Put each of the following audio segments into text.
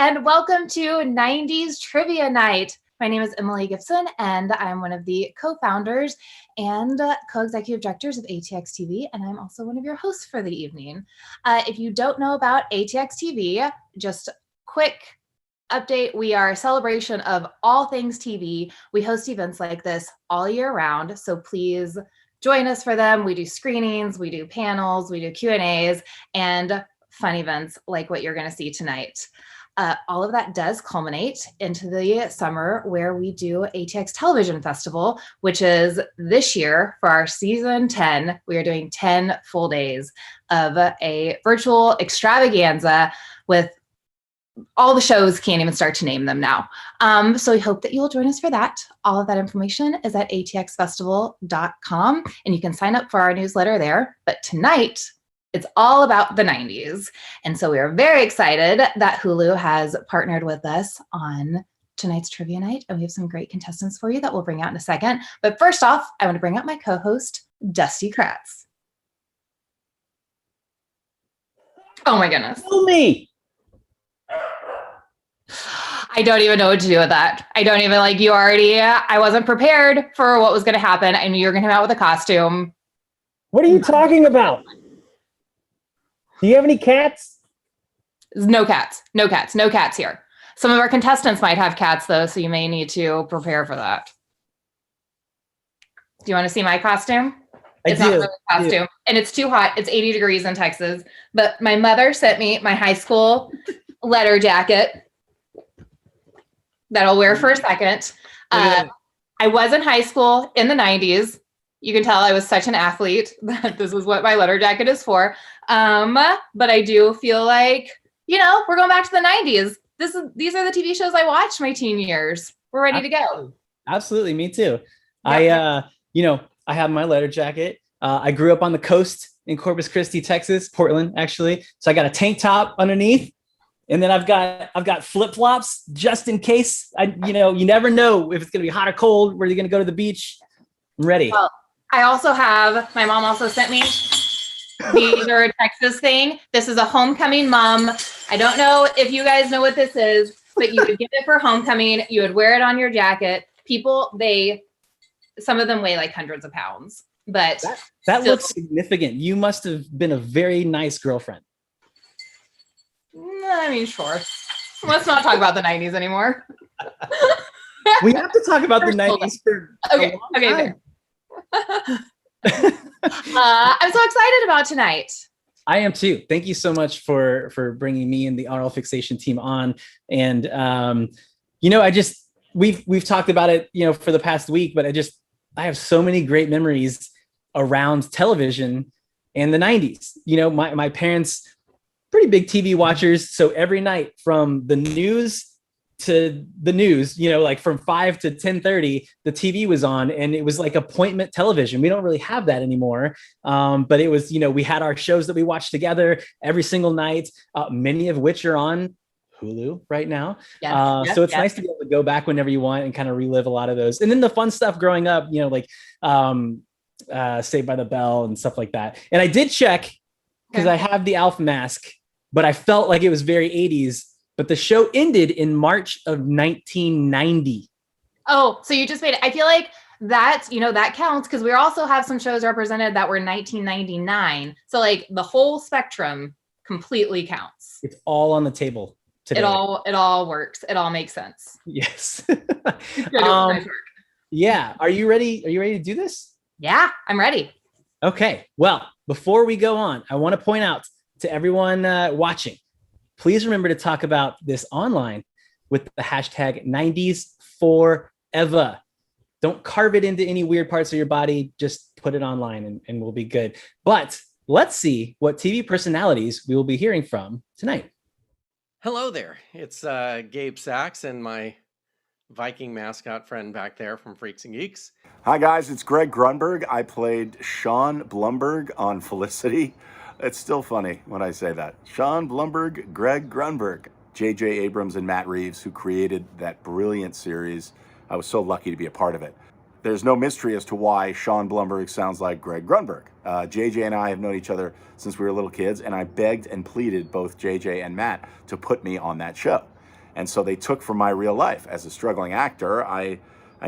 and welcome to 90s Trivia Night. My name is Emily Gibson, and I'm one of the co-founders and co-executive directors of ATX TV, and I'm also one of your hosts for the evening. If you don't know about ATX TV, just quick update, we are a celebration of all things TV. We host events like this all year round, so please join us for them. We do screenings, we do panels, we do Q&As, and fun events like what you're going to see tonight. All of that does culminate into the summer where we do ATX Television Festival, which is this year for our season 10. We are doing 10 full days of a virtual extravaganza with all the shows, can't even start to name them now. So we hope that you'll join us for that. All of that information is at atxfestival.com, and you can sign up for our newsletter there. But tonight, it's all about the 90s. And so we are very excited that Hulu has partnered with us on tonight's trivia night. And we have some great contestants for you that we'll bring out in a second. But first off, I want to bring out my co-host, Dusty Kratz. Oh my goodness. Tell me. I don't even know what to do with that. I don't even I wasn't prepared for what was going to happen. I knew you were going to come out with a costume. What are you talking about? Do you have any cats? No cats. No cats. No cats here. Some of our contestants might have cats, though, so you may need to prepare for that. Do you want to see my costume? It's not really a costume, and it's too hot. It's 80 degrees in Texas. But my mother sent me my high school letter jacket that I'll wear for a second. I was in high school in the 90s. You can tell I was such an athlete that this is what my letter jacket is for. But I do feel like, we're going back to the 90s. These are the TV shows I watched my teen years. We're ready to go. Absolutely. Me too. Yep. I have my letter jacket. I grew up on the coast in Corpus Christi, Texas, Portland, actually. So I got a tank top underneath. And then I've got flip-flops just in case. You never know if it's going to be hot or cold, where you're going to go to the beach. I'm ready. Well, I also have, my mom also sent me, these are a Texas thing. This is a homecoming mom. I don't know if you guys know what this is, but you would get it for homecoming. You would wear it on your jacket. People, some of them weigh like hundreds of pounds, but that looks significant. You must have been a very nice girlfriend. I mean, sure. Let's not talk about the 90s anymore. We have to talk about the 90s for okay. There. I'm so excited about tonight. I am too. Thank you so much for bringing me and the oral fixation team on. And we've talked about it, for the past week, but I have so many great memories around television and the 90s. My parents, pretty big TV watchers. So every night from the news to the news, like from 5 to 10:30, the TV was on, and it was like appointment television. We don't really have that anymore. But it was, we had our shows that we watched together every single night, many of which are on Hulu right now. So it's nice to be able to go back whenever you want and kind of relive a lot of those. And then the fun stuff growing up, Saved by the Bell and stuff like that. And I did check because I have the Alf mask, but I felt like it was very 80s. But the show ended in March of 1990. Oh, so you just made it. I feel like that counts, because we also have some shows represented that were 1999. So like the whole spectrum completely counts. It's all on the table today. It all works. It all makes sense. Yes. Yeah. Are you ready? Are you ready to do this? Yeah, I'm ready. Okay. Well, before we go on, I want to point out to everyone watching, please remember to talk about this online with the hashtag 90s forever. Don't carve it into any weird parts of your body. Just put it online and we'll be good. But let's see what TV personalities we will be hearing from tonight. Hello there. It's Gabe Sachs and my Viking mascot friend back there from Freaks and Geeks. Hi guys, it's Greg Grunberg. I played Sean Blumberg on Felicity. It's still funny when I say that. Sean Blumberg, Greg Grunberg. J.J. Abrams and Matt Reeves, who created that brilliant series. I was so lucky to be a part of it. There's no mystery as to why Sean Blumberg sounds like Greg Grunberg. J.J. and I have known each other since we were little kids, and I begged and pleaded both J.J. and Matt to put me on that show. And so they took from my real life. As a struggling actor, I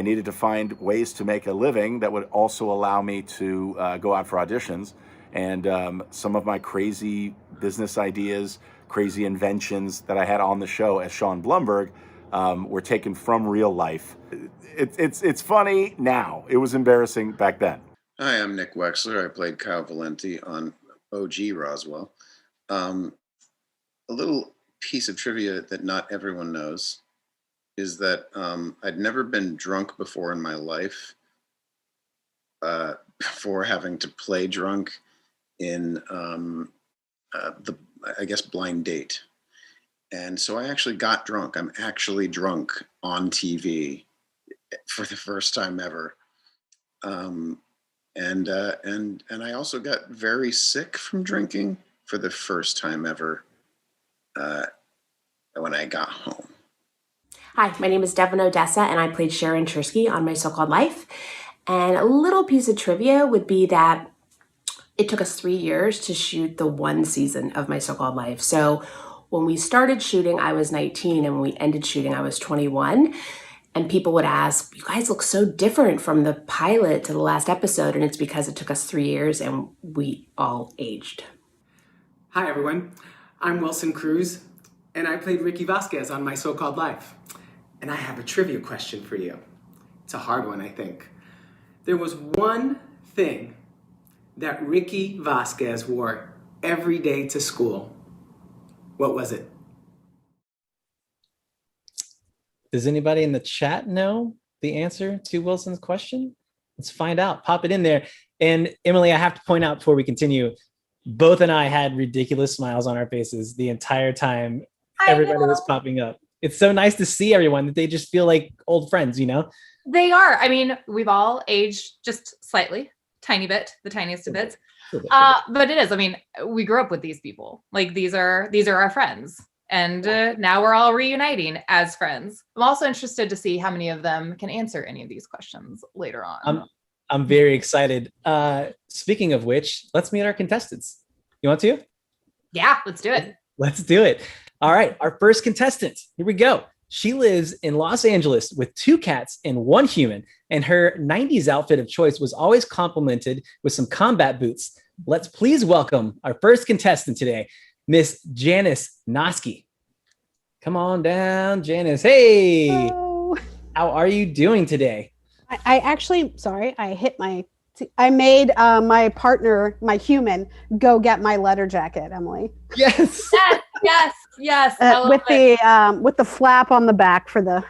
needed to find ways to make a living that would also allow me to go out for auditions. And some of my crazy business ideas, crazy inventions that I had on the show as Sean Blumberg were taken from real life. It's funny now. It was embarrassing back then. Hi, I'm Nick Wexler. I played Kyle Valenti on OG Roswell. A little piece of trivia that not everyone knows is that I'd never been drunk before in my life before having to play drunk in I guess, Blind Date. And so I actually got drunk. I'm actually drunk on TV for the first time ever. And I also got very sick from drinking for the first time ever when I got home. Hi, my name is Devin Odessa, and I played Sharon Chersky on My So-Called Life. And a little piece of trivia would be that it took us 3 years to shoot the one season of My So-Called Life. So when we started shooting, I was 19, and when we ended shooting, I was 21. And people would ask, you guys look so different from the pilot to the last episode. And it's because it took us 3 years and we all aged. Hi, everyone. I'm Wilson Cruz, and I played Ricky Vasquez on My So-Called Life. And I have a trivia question for you. It's a hard one, I think. There was one thing that Ricky Vasquez wore every day to school. What was it? Does anybody in the chat know the answer to Wilson's question? Let's find out. Pop it in there. And Emily, I have to point out before we continue, both and I had ridiculous smiles on our faces the entire time everybody was popping up. It's so nice to see everyone that they just feel like old friends, you know? They are. I mean, we've all aged just slightly, tiny bit, the tiniest of bits. But it is. I mean, we grew up with these people. Like these are our friends. And now we're all reuniting as friends. I'm also interested to see how many of them can answer any of these questions later on. I'm very excited. Speaking of which, let's meet our contestants. You want to? Yeah, let's do it. Let's do it. All right, our first contestant. Here we go. She lives in Los Angeles with 2 cats and 1 human, and her 90s outfit of choice was always complemented with some combat boots. Let's please welcome our first contestant today, Miss Janice Noski. Come on down, Janice. Hey, hello. How are you doing today? I actually, sorry, I made my partner, my human, go get my letter jacket, Emily. Yes. Yes. With the flap on the back for the.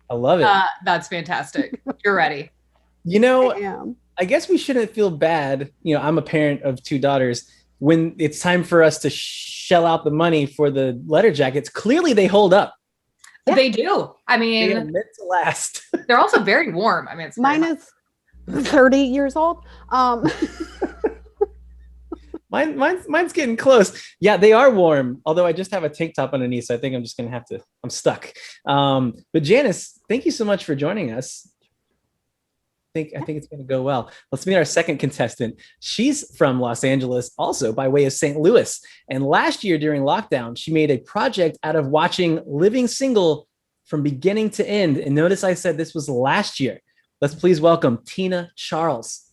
I love it. That's fantastic. You're ready. You know, I guess we shouldn't feel bad. You know, I'm a parent of 2 daughters. When it's time for us to shell out the money for the letter jackets, clearly they hold up. Yeah. They do. I mean, they are meant to last. They're also very warm. I mean, it's mine is 30 years old. Mine's getting close. Yeah, they are warm. Although I just have a tank top underneath, so I think I'm just gonna I'm stuck. But Janice, thank you so much for joining us. I think it's going to go well. Let's meet our second contestant. She's from Los Angeles, also by way of St. Louis. And last year during lockdown, she made a project out of watching Living Single from beginning to end. And notice I said this was last year. Let's please welcome Tina Charles.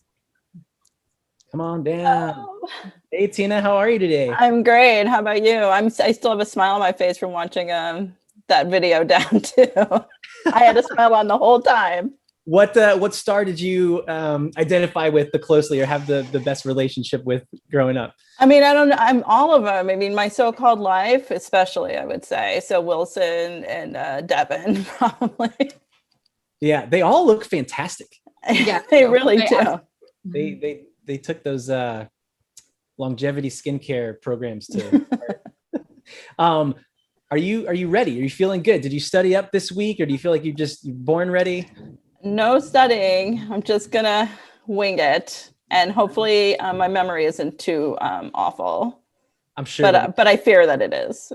Come on down. Oh. Hey, Tina, how are you today? I'm great. How about you? I still have a smile on my face from watching that video down too. I had a smile on the whole time. What star did you identify with the closely or have the best relationship with growing up? I mean, I don't know. I'm all of them. I mean, My So-Called Life, especially, I would say. So Wilson and Devin, probably. Yeah, they all look fantastic. Yeah, they really do. They took those longevity skincare programs to. Are you ready? Are you feeling good? Did you study up this week, or do you feel like you're born ready? No studying. I'm just gonna wing it, and hopefully my memory isn't too awful. I'm sure, but I fear that it is.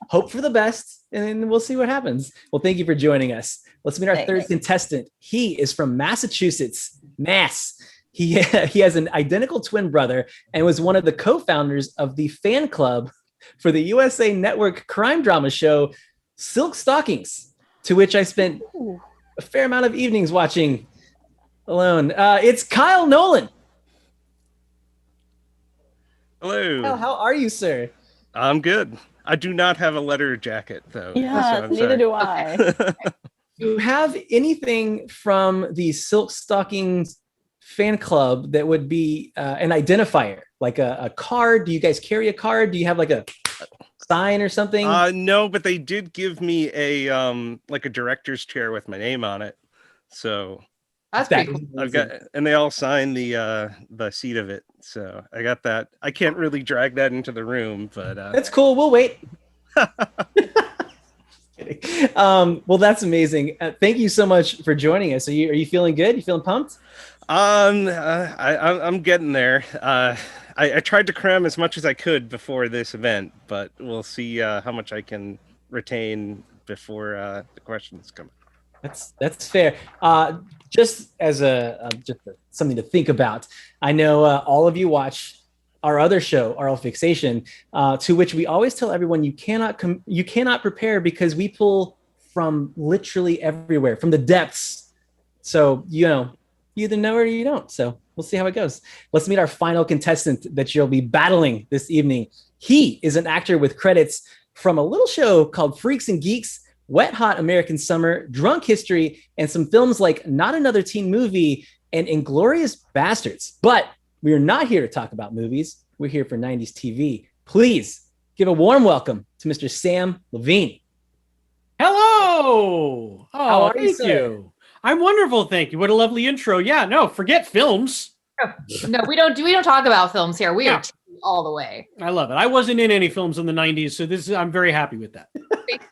Hope for the best, and we'll see what happens. Well, thank you for joining us. Let's meet our third contestant. He is from Massachusetts, Mass. He has an identical twin brother and was one of the co-founders of the fan club for the USA Network crime drama show Silk Stockings, to which I spent a fair amount of evenings watching alone. It's Kyle Nolan. Hello. Kyle, how are you, sir? I'm good. I do not have a letter jacket, though. Yeah, neither do I. Do you have anything from the Silk Stockings fan club that would be an identifier, like a card? Do you guys carry a card? Do you have like a sign or something? No, but they did give me a like a director's chair with my name on it. So That's pretty cool. I've got, and they all signed the seat of it. So I got that. I can't really drag that into the room, but that's cool. We'll wait. Well, that's amazing. Thank you so much for joining us. Are you feeling good? You feeling pumped? I'm getting there. I tried to cram as much as I could before this event, but we'll see how much I can retain before the questions come. That's fair. Just as something to think about. I know all of you watch our other show, Oral Fixation, to which we always tell everyone you cannot prepare because we pull from literally everywhere, from the depths. So you either know or you don't. So we'll see how it goes. Let's meet our final contestant that you'll be battling this evening. He is an actor with credits from a little show called Freaks and Geeks, Wet Hot American Summer, Drunk History, and some films like Not Another Teen Movie and Inglourious Bastards. But we are not here to talk about movies. We're here for 90s TV. Please give a warm welcome to Mr. Sam Levine. Hello. How are you, Thank you. I'm wonderful, thank you. What a lovely intro. Yeah, no, forget films. No, we don't talk about films here. We are TV all the way. I love it. I wasn't in any films in the 90s, so I'm very happy with that.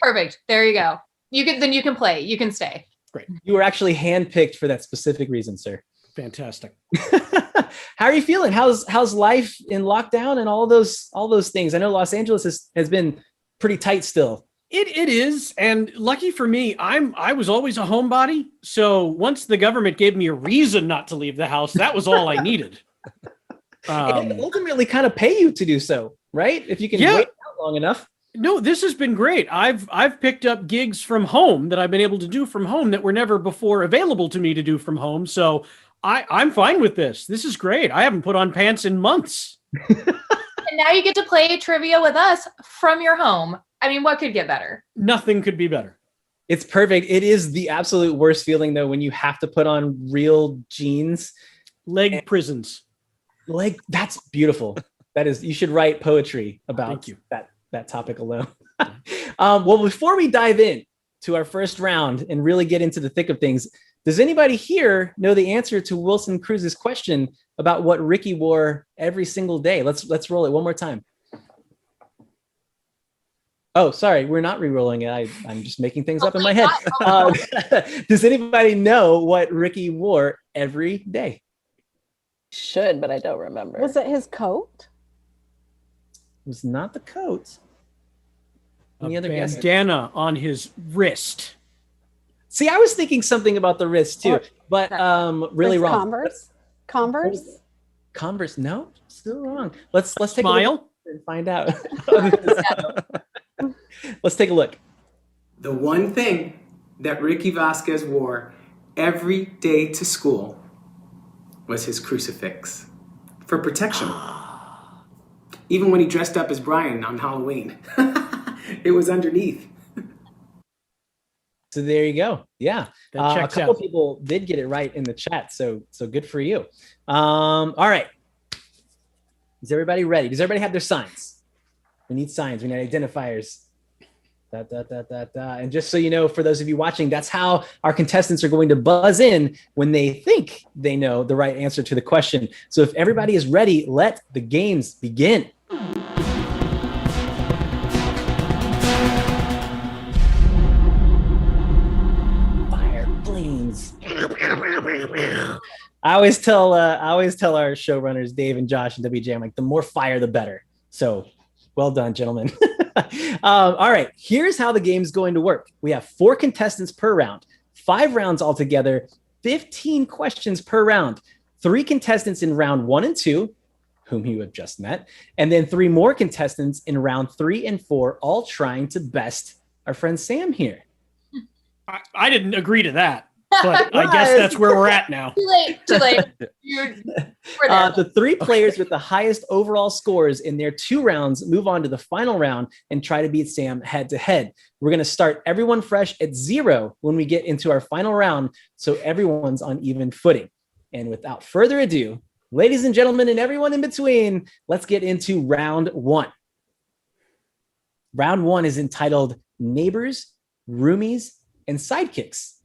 Perfect. There you go. You can play. You can stay. Great. You were actually handpicked for that specific reason, sir. Fantastic. How are you feeling? How's life in lockdown and all those things? I know Los Angeles has been pretty tight still. It is, and lucky for me, I was always a homebody. So once the government gave me a reason not to leave the house, that was all I needed. And ultimately kind of pay you to do so, right? If you can wait out long enough. No, this has been great. I've picked up gigs from home that I've been able to do from home that were never before available to me to do from home. So I'm fine with this. This is great. I haven't put on pants in months. And now you get to play trivia with us from your home. I mean, what could get better? Nothing could be better. It's perfect. It is the absolute worst feeling, though, when you have to put on real jeans. Prisons. That's beautiful. That is, you should write poetry about that topic alone. Well, before we dive in to our first round and really get into the thick of things, does anybody here know the answer to Wilson Cruz's question about what Ricky wore every single day? Let's roll it one more time. Oh, sorry, we're not re-rolling it. I'm just making things up in my head. Does anybody know what Ricky wore every day? Should, but I don't remember. Was it his coat? It was not the coat. Any a other guesses? bandana on his wrist. See, I was thinking something about the wrist too, but really wrong. Converse? No, still wrong. Let's take a look and find out. Let's take a look. The one thing that Ricky Vasquez wore every day to school was his crucifix for protection. Even when he dressed up as Brian on Halloween, it was underneath. So there you go. Yeah. A couple out. people did get it right in the chat. So good for you. All right. Is everybody ready? Does everybody have their signs? We need signs. We need identifiers. And just so you know, for those of you watching, that's how our contestants are going to buzz in when they think they know the right answer to the question. So if everybody is ready, let the games begin. Fire, flames. I always tell our showrunners, Dave and Josh and WJ, I'm like, the more fire, the better. So well done, gentlemen. All right, here's how the game's going to work. We have 4 contestants per round, 5 rounds altogether, 15 questions per round, 3 contestants in round 1 and 2, whom you have just met, and then 3 more contestants in round 3 and 4, all trying to best our friend Sam here. I didn't agree to that, but I guess that's where we're at now. Too late. We're there. The 3 players with the highest overall scores in their 2 rounds move on to the final round and try to beat Sam head to head. We're going to start everyone fresh at 0 when we get into our final round, so everyone's on even footing. And without further ado, ladies and gentlemen, and everyone in between, let's get into round 1. Round 1 is entitled Neighbors, Roomies, and Sidekicks.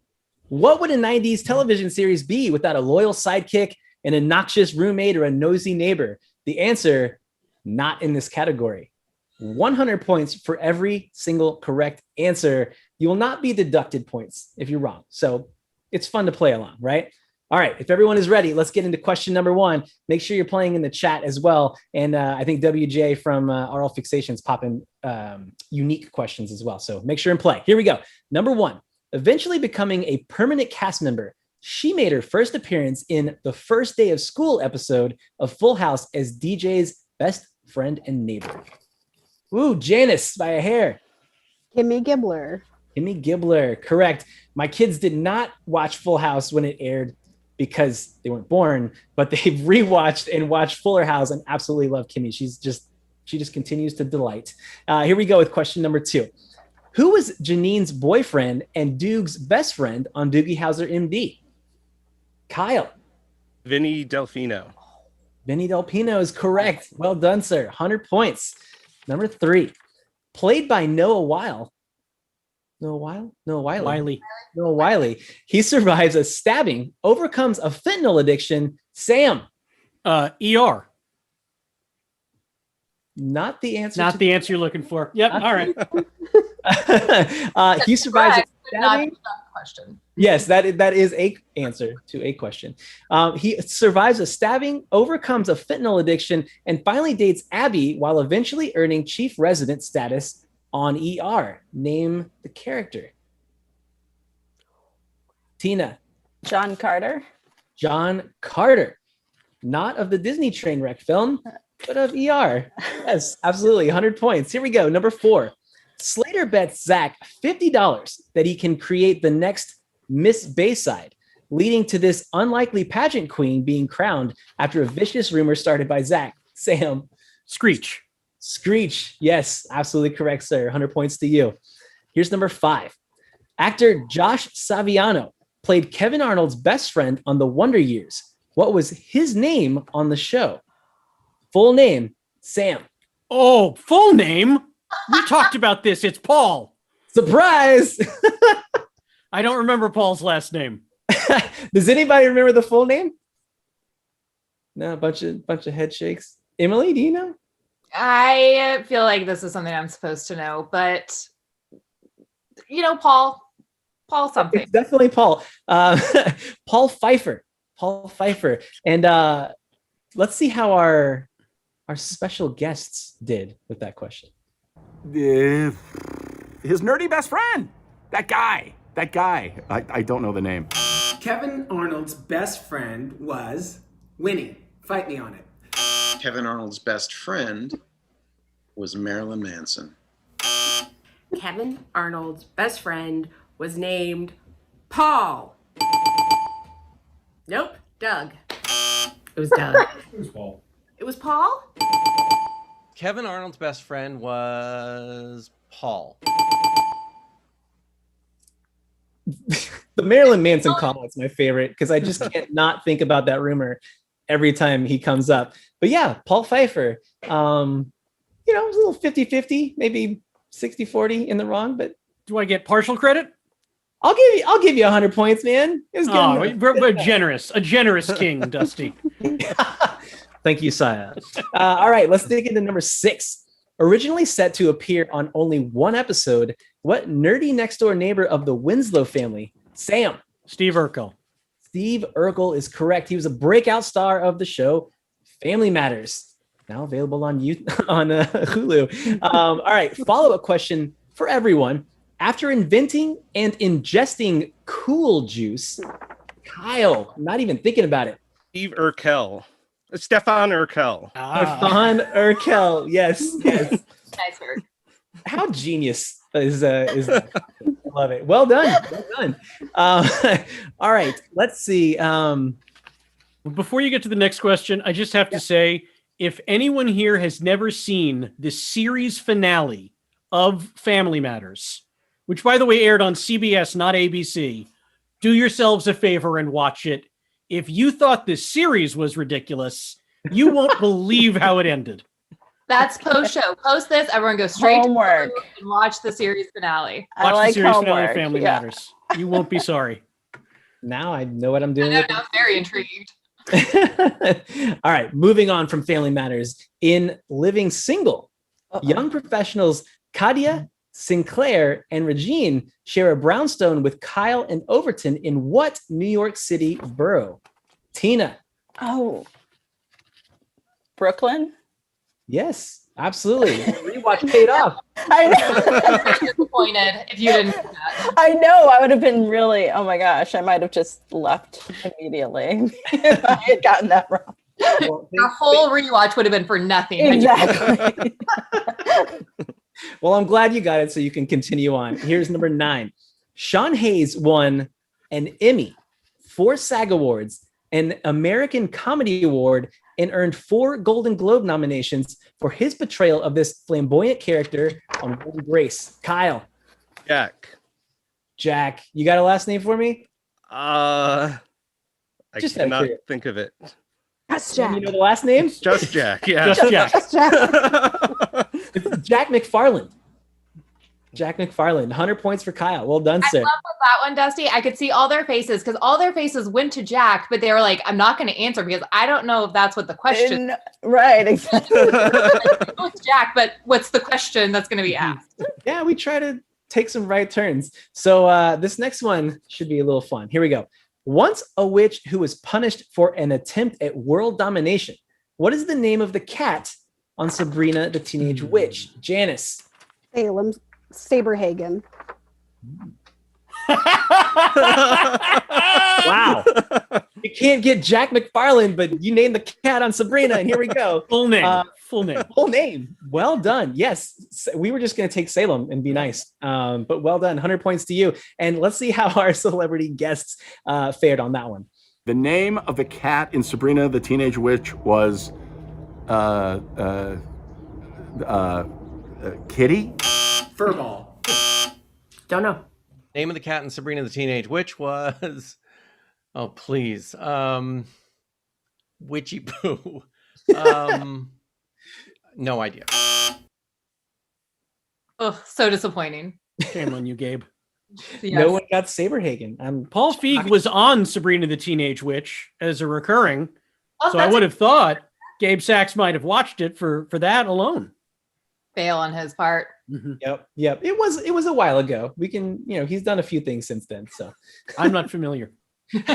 What would a 90s television series be without a loyal sidekick, an obnoxious roommate, or a nosy neighbor? The answer, not in this category. 100 points for every single correct answer. You will not be deducted points if you're wrong. So it's fun to play along, right? All right, if everyone is ready, let's get into question number 1. Make sure you're playing in the chat as well. And I think WJ from RL Fixations popping unique questions as well. So make sure and play. Here we go. Number 1, eventually becoming a permanent cast member, she made her first appearance in the First Day of School episode of Full House as DJ's best friend and neighbor. Ooh, Janice by a hair. Kimmy Gibbler. Kimmy Gibbler, correct. My kids did not watch Full House when it aired because they weren't born, but they've rewatched and watched Fuller House and absolutely love Kimmy. She just continues to delight. Here we go with question number 2. Who was Janine's boyfriend and Doog's best friend on Doogie Howser MD? Kyle. Vinny Delfino. Vinny Delfino is correct. Well done, sir. 100 points. Number 3, played by Noah Wiley. Noah Wiley. He survives a stabbing, overcomes a fentanyl addiction. Sam. ER. Not the answer. Not the answer you're looking for. Yep. All right. He survives a Not stabbing. the question. Yes, that is a answer to a question. He survives a stabbing, overcomes a fentanyl addiction, and finally dates Abby while eventually earning chief resident status on ER. Name the character. Tina. John Carter. John Carter. Not of the Disney train wreck film, but of ER. Yes, absolutely. 100 points. Here we go. Number 4. Slater bets Zach $50 that he can create the next Miss Bayside, leading to this unlikely pageant queen being crowned after a vicious rumor started by Zach. Sam. Screech. Screech. Yes, absolutely correct, sir. 100 points to you. Here's number 5. Actor Josh Saviano played Kevin Arnold's best friend on The Wonder Years. What was his name on the show? Full name, Sam. Oh, full name? We talked about this. It's Paul. Surprise! I don't remember Paul's last name. Does anybody remember the full name? No, a bunch of head shakes. Emily, do you know? I feel like this is something I'm supposed to know, but Paul something. It's definitely Paul. Paul Pfeiffer. And let's see how our special guests did with that question. His nerdy best friend. That guy. I don't know the name. Kevin Arnold's best friend was Winnie. Fight me on it. Kevin Arnold's best friend was Marilyn Manson. Kevin Arnold's best friend was named Paul. Nope, Doug. It was Doug. It was Paul. It was Paul? Kevin Arnold's best friend was Paul. The Marilyn Manson comment's my favorite because I just can't not think about that rumor every time he comes up. But yeah, Paul Pfeiffer. It was a little 50-50, maybe 60-40 in the wrong, but Do I get partial credit? I'll give you 100 points, man. It was good. Oh, we're generous. A generous king, Dusty. Thank you, Saya. All right, let's dig into number 6. Originally set to appear on only one episode, what nerdy next door neighbor of the Winslow family? Sam. Steve Urkel. Steve Urkel is correct. He was a breakout star of the show Family Matters, now available on Hulu. All right, follow-up question for everyone. After inventing and ingesting Cool Juice, Kyle, not even thinking about it. Steve Urkel. Stefan Urkel. Stefan Urkel. Yes. Nice work. How genius is that? I love it. Well done. Well done. All right. Let's see. Before you get to the next question, I just have to say, if anyone here has never seen the series finale of Family Matters, which, by the way, aired on CBS, not ABC, do yourselves a favor and watch it. If you thought this series was ridiculous, you won't believe how it ended. That's post-show. Post this. Everyone go straight Homework. to and watch the series finale. Watch like the series finale homework, of Family yeah. Matters. You won't be sorry. Now I know what I'm I doing. know, I'm very intrigued. All right, moving on from Family Matters. In Living Single, young professionals Kadia, Sinclair, and Regine share a brownstone with Kyle and Overton in what New York City borough? Tina. Oh. Brooklyn? Yes, absolutely. Rewatch paid off. I know. I'm very disappointed if you didn't do that. I know. I would have been really, oh my gosh, I might have just left immediately if I had gotten that wrong. Your whole rewatch would have been for nothing. Exactly. Well, I'm glad you got it so you can continue on. Here's number 9. Sean Hayes won an Emmy, 4 SAG Awards, an American Comedy Award, and earned 4 Golden Globe nominations for his portrayal of this flamboyant character on Will and Grace. Kyle. Jack. You got a last name for me? I Just cannot think of it. Just Jack. You know the last name? Just Jack. Yeah. Just Jack. Just Jack. It's Jack McFarland. Jack McFarland. 100 points for Kyle. Well done, I sir. love with that one, Dusty. I could see all their faces because all their faces went to Jack, but they were like, I'm not going to answer because I don't know if that's what the question Right, exactly. it's Jack, but what's the question that's going to be asked? Yeah, we try to take some right turns. So this next one should be a little fun. Here we go. Once a witch who was punished for an attempt at world domination. What is the name of the cat on Sabrina the Teenage Witch? Janice. Salem Saberhagen. Wow. You can't get Jack McFarland, but you named the cat on Sabrina, and here we go. Full name. Full name. Full name. Well done. Yes. We were just going to take Salem and be nice. But well done. 100 points to you. And let's see how our celebrity guests fared on that one. The name of the cat in Sabrina the Teenage Witch was Kitty? Furball. Don't know. Name of the cat in Sabrina the Teenage Witch was, oh please, Witchy Poo. No idea. Oh, so disappointing. Shame on you, Gabe. Yes. No one got Saberhagen. Paul Feig was on Sabrina the Teenage Witch as a recurring, Oh, so I that's would have thought Gabe Sachs might have watched it for that alone. fail on his part. Yep. It was a while ago. We can, he's done a few things since then. So I'm not familiar. All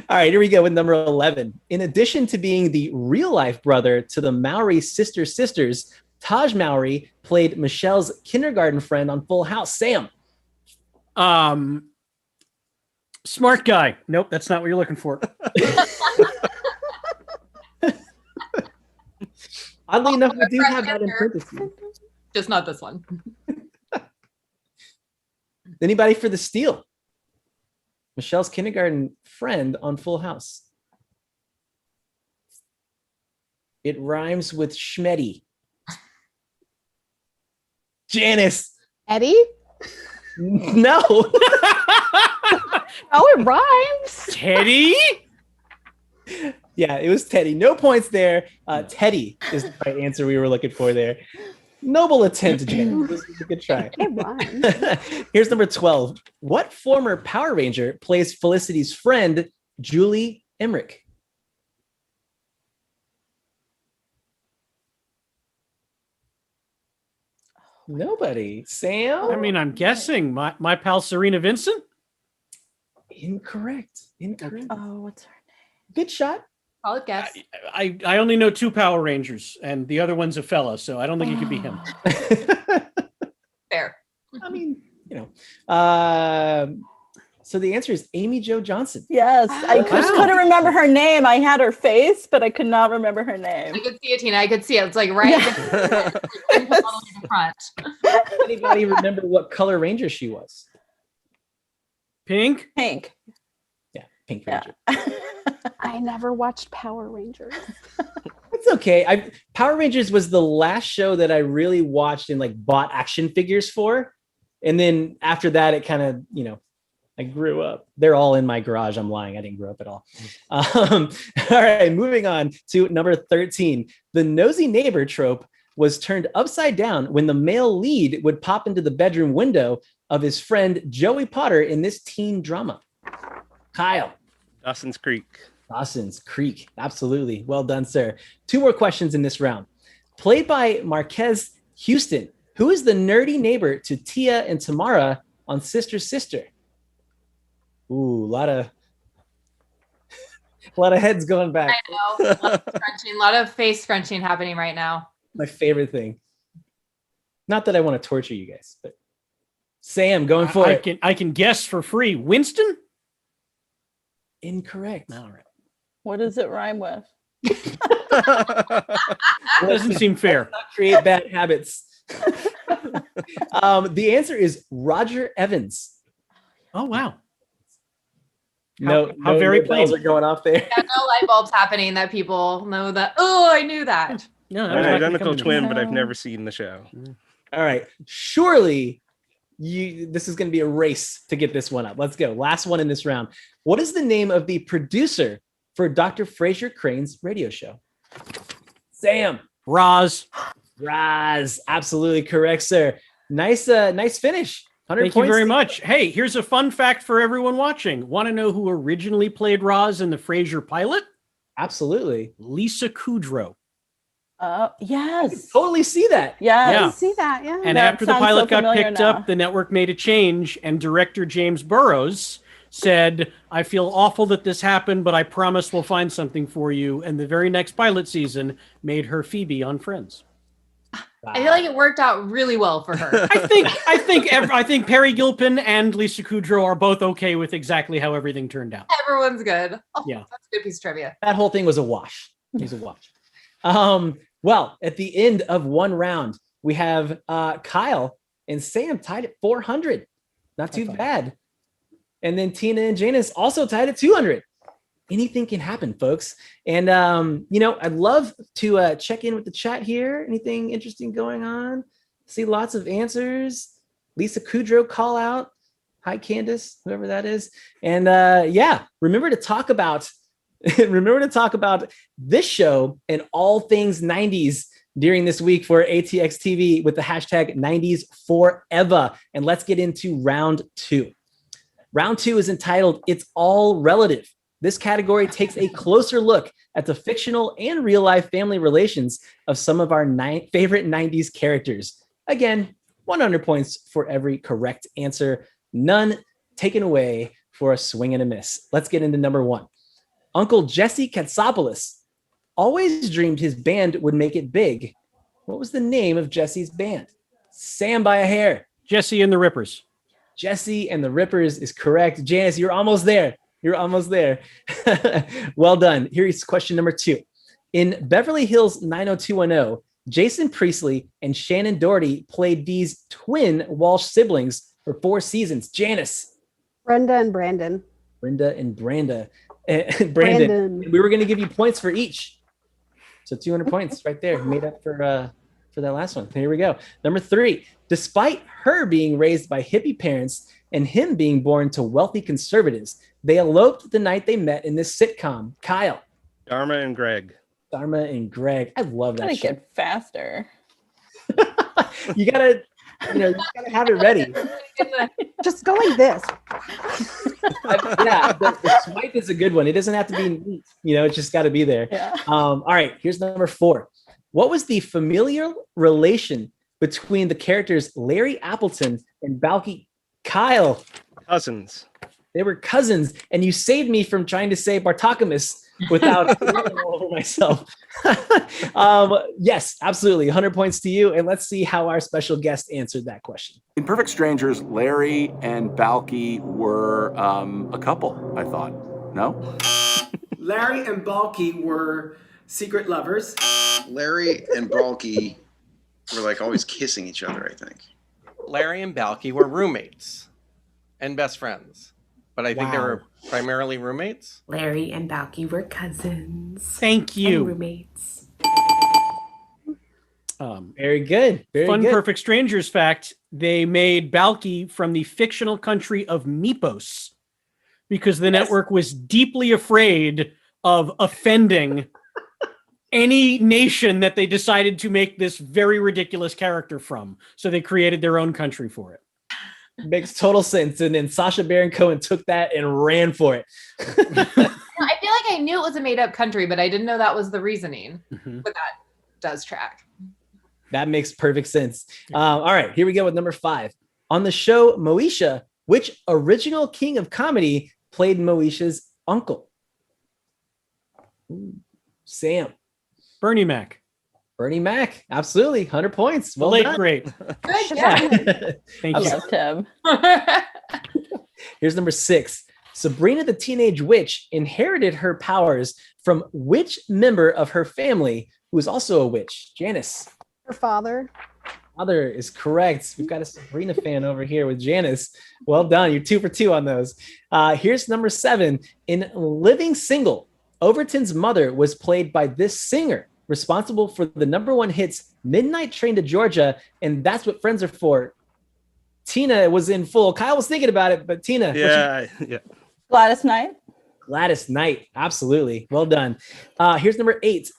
right, here we go with number 11. In addition to being the real life brother to the Mowry sisters, Taj Mowry played Michelle's kindergarten friend on Full House. Sam. Smart guy. Nope, that's not what you're looking for. Oddly enough, we do have that in parentheses. Just not this one. Anybody for the steal? Michelle's kindergarten friend on Full House. It rhymes with Schmetty. Janice. Eddie? No. Oh, it rhymes. Teddy? Yeah, it was Teddy. No points there. Teddy is the right answer we were looking for there. Noble attempt, Janice. This was a good try. It rhymes. Here's number 12. What former Power Ranger plays Felicity's friend, Julie Emmerich? Nobody. Sam? I mean, I'm guessing my pal Serena Vincent? Incorrect. Oh, what's her Good shot. Solid guess. I only know 2 Power Rangers, and the other one's a fella, so I don't think it could be him. Fair. I mean, So the answer is Amy Jo Johnson. Yes, I just couldn't remember her name. I had her face, but I could not remember her name. I could see it, Tina. I could see it. It's like right there. All the way to the front. Anybody remember what color ranger she was? Pink? Pink. Yeah, Pink Ranger. I never watched Power Rangers. It's okay. Power Rangers was the last show that I really watched and like bought action figures for. And then after that, it kind of, I grew up. They're all in my garage. I'm lying. I didn't grow up at all. All right, moving on to number 13. The nosy neighbor trope was turned upside down when the male lead would pop into the bedroom window of his friend Joey Potter in this teen drama. Kyle. Dawson's Creek. Dawson's Creek. Absolutely. Well done, sir. 2 more questions in this round. Played by Marquez Houston, who is the nerdy neighbor to Tia and Tamara on Sister Sister? Ooh, a lot of heads going back. I know. A lot of face scrunching happening right now. My favorite thing. Not that I want to torture you guys, but Sam, going for it. I can guess for free. Winston? Incorrect. All right. What does it rhyme with? Doesn't seem fair. Not create bad habits. The answer is Roger Evans. Oh, wow. No, how very bells are going off there. Yeah, no light bulbs happening that people know that. Oh, I knew that. No, I'm an identical twin, but I've never seen the show. All right. Surely this is going to be a race to get this one up. Let's go. Last one in this round. What is the name of the producer for Dr. Fraser Crane's radio show? Sam. Roz. Absolutely correct, sir. Nice finish. Thank you very much. Hey, here's a fun fact for everyone watching. Want to know who originally played Roz in the Frasier pilot? Absolutely. Lisa Kudrow. Yes. Totally see that. Yes. I see that, yeah. And after the pilot got picked up, the network made a change, and director James Burrows said, I feel awful that this happened, but I promise we'll find something for you. And the very next pilot season made her Phoebe on Friends. I feel like it worked out really well for her. I think Perry Gilpin and Lisa Kudrow are both okay with exactly how everything turned out. Everyone's good. Oh, yeah, that's a good piece of trivia. That whole thing was a wash. It was a wash. Well, at the end of one round, we have Kyle and Sam tied at 400. Not too bad. And then Tina and Janice also tied at 200. Anything can happen, folks. And, I'd love to check in with the chat here. Anything interesting going on? See lots of answers. Lisa Kudrow call out. Hi, Candace, whoever that is. And remember to talk about this show and all things 90s during this week for ATX TV with the hashtag 90s forever. And let's get into round 2. Round 2 is entitled It's All Relative. This category takes a closer look at the fictional and real life family relations of some of our favorite 90s characters. Again, 100 points for every correct answer. None taken away for a swing and a miss. Let's get into number 1. Uncle Jesse Katsopoulos always dreamed his band would make it big. What was the name of Jesse's band? Sam by a hair. Jesse and the Rippers. Jesse and the Rippers is correct. Janice, you're almost there. Well done. Here's question number 2. In Beverly Hills 90210, Jason Priestley and Shannon Doherty played these twin Walsh siblings for 4 seasons. Janice. Brenda and Brandon. Brandon. Brandon. We were going to give you points for each. So 200 points right there. Made up for that last one. Here we go. Number 3. Despite her being raised by hippie parents and him being born to wealthy conservatives, they eloped the night they met in this sitcom. Kyle. Dharma and Greg. I love that. Gotta show. get faster. You gotta have it ready. Just go like this. The swipe is a good one. It doesn't have to be neat. It's just got to be there. Yeah. All right, here's number 4. What was the familial relation between the characters Larry Appleton and Balky? Kyle. Cousins. They were cousins, and you saved me from trying to say Bartokomous without rolling all over myself. Yes, absolutely. 100 points to you. And let's see how our special guest answered that question. In Perfect Strangers, Larry and Balky were a couple, I thought. No? Larry and Balky were secret lovers. Larry and Balky were like always kissing each other, I think. Larry and Balky were roommates and best friends, but I think they were primarily roommates. Larry and Balky were cousins. Thank you. And roommates. Very good. Very Fun good. Perfect Strangers fact, they made Balky from the fictional country of Mypos because the network was deeply afraid of offending any nation that they decided to make this very ridiculous character from. So they created their own country for it. Makes total sense. And then Sacha Baron Cohen took that and ran for it. I feel like I knew it was a made-up country, but I didn't know that was the reasoning. Mm-hmm. But that does track. That makes perfect sense. All right, here we go with number 5. On the show Moesha, which original king of comedy played Moesha's uncle? Ooh, Sam. Bernie Mac. Bernie Mac. Absolutely. 100 points. The Well late done. great. Good Yeah. Thank I you. loved him. Here's number 6. Sabrina the Teenage Witch inherited her powers from which member of her family who is also a witch? Janice. Her father. Father is correct. We've got a Sabrina fan over here with Janice. Well done. You're 2 for 2 on those. Here's number 7. In Living Single, Overton's mother was played by this singer, responsible for the number 1 hits Midnight Train to Georgia and That's What Friends Are For. Tina was in full. Kyle was thinking about it, but Tina. Yeah. Gladys Knight. Gladys Knight. Absolutely. Well done. Here's number 8.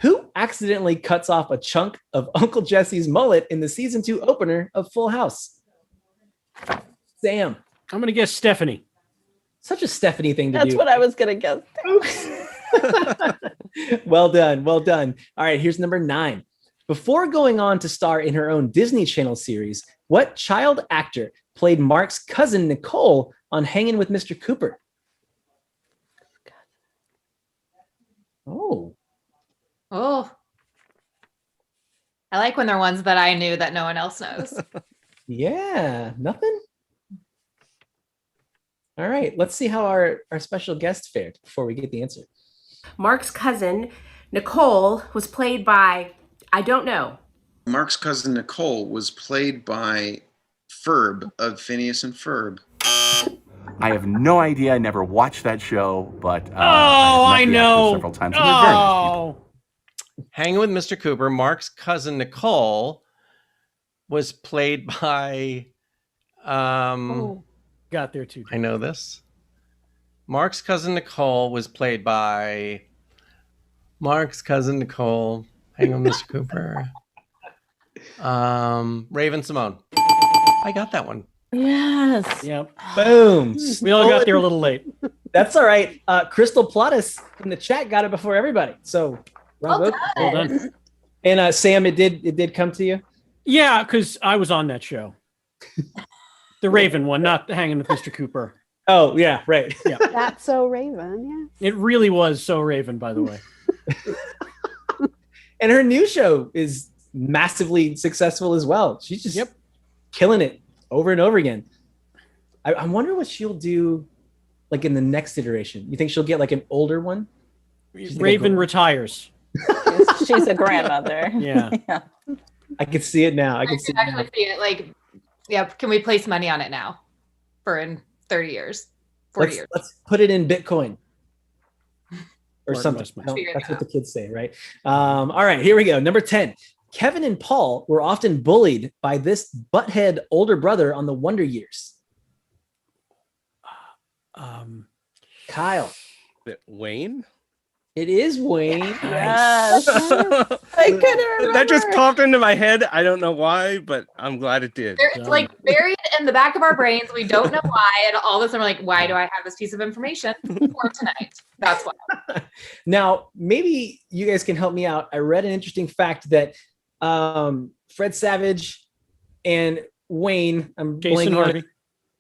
Who accidentally cuts off a chunk of Uncle Jesse's mullet in the season 2 opener of Full House? Sam. I'm going to guess Stephanie. Such a Stephanie thing to That's do. what I was going to guess. Well done. Well done. All right, here's number 9. Before going on to star in her own Disney Channel series, what child actor played Mark's cousin Nicole on Hanging with Mr. Cooper? Oh. Oh. I like when they're ones that I knew that no one else knows. Yeah. Nothing? All right. Let's see how our special guest fared before we get the answer. Mark's cousin, Nicole, was played by, I don't know. Mark's cousin Nicole was played by Ferb of Phineas and Ferb. I have no idea. I never watched that show, but I met the know. actors several times. And they're very nice people. Hanging with Mr. Cooper, Mark's cousin Nicole was played by Got there too. I know this. Mark's cousin Nicole was played by Mark's cousin Nicole. Hanging with Mr. Cooper. Raven Simone. I got that one. Yes. Yep. Boom. We all got there a little late. That's all right. Crystal Plottis in the chat got it before everybody. So bravo. Well done. And Sam, it did come to you? Yeah, because I was on that show. The Raven one, not Hanging with Mr. Cooper. Oh, yeah, right. Yeah. That's so Raven. Yeah. It really was so Raven, by the way. And her new show is massively successful as well. She's just killing it over and over again. I wonder what she'll do like in the next iteration. You think she'll get like an older one? Raven retires. She's a grandmother. Yeah. Yeah. I can see it now. I can see it now. Actually see it like, yeah, can we place money on it now for in 30 years, 40 years? Let's put it in Bitcoin or Or something. investment. No, Figure it that's what out. the kids say, right? All right, here we go. Number 10. Kevin and Paul were often bullied by this butthead older brother on the Wonder Years. Kyle. Wayne? It is Wayne. Yes. I couldn't remember. That just popped into my head. I don't know why, but I'm glad it did. It's like buried in the back of our brains. We don't know why. And all of a sudden we're like, why do I have this piece of information for tonight? That's why. Now, maybe you guys can help me out. I read an interesting fact that Fred Savage and Wayne, I'm Jason blanking on Harvey. it.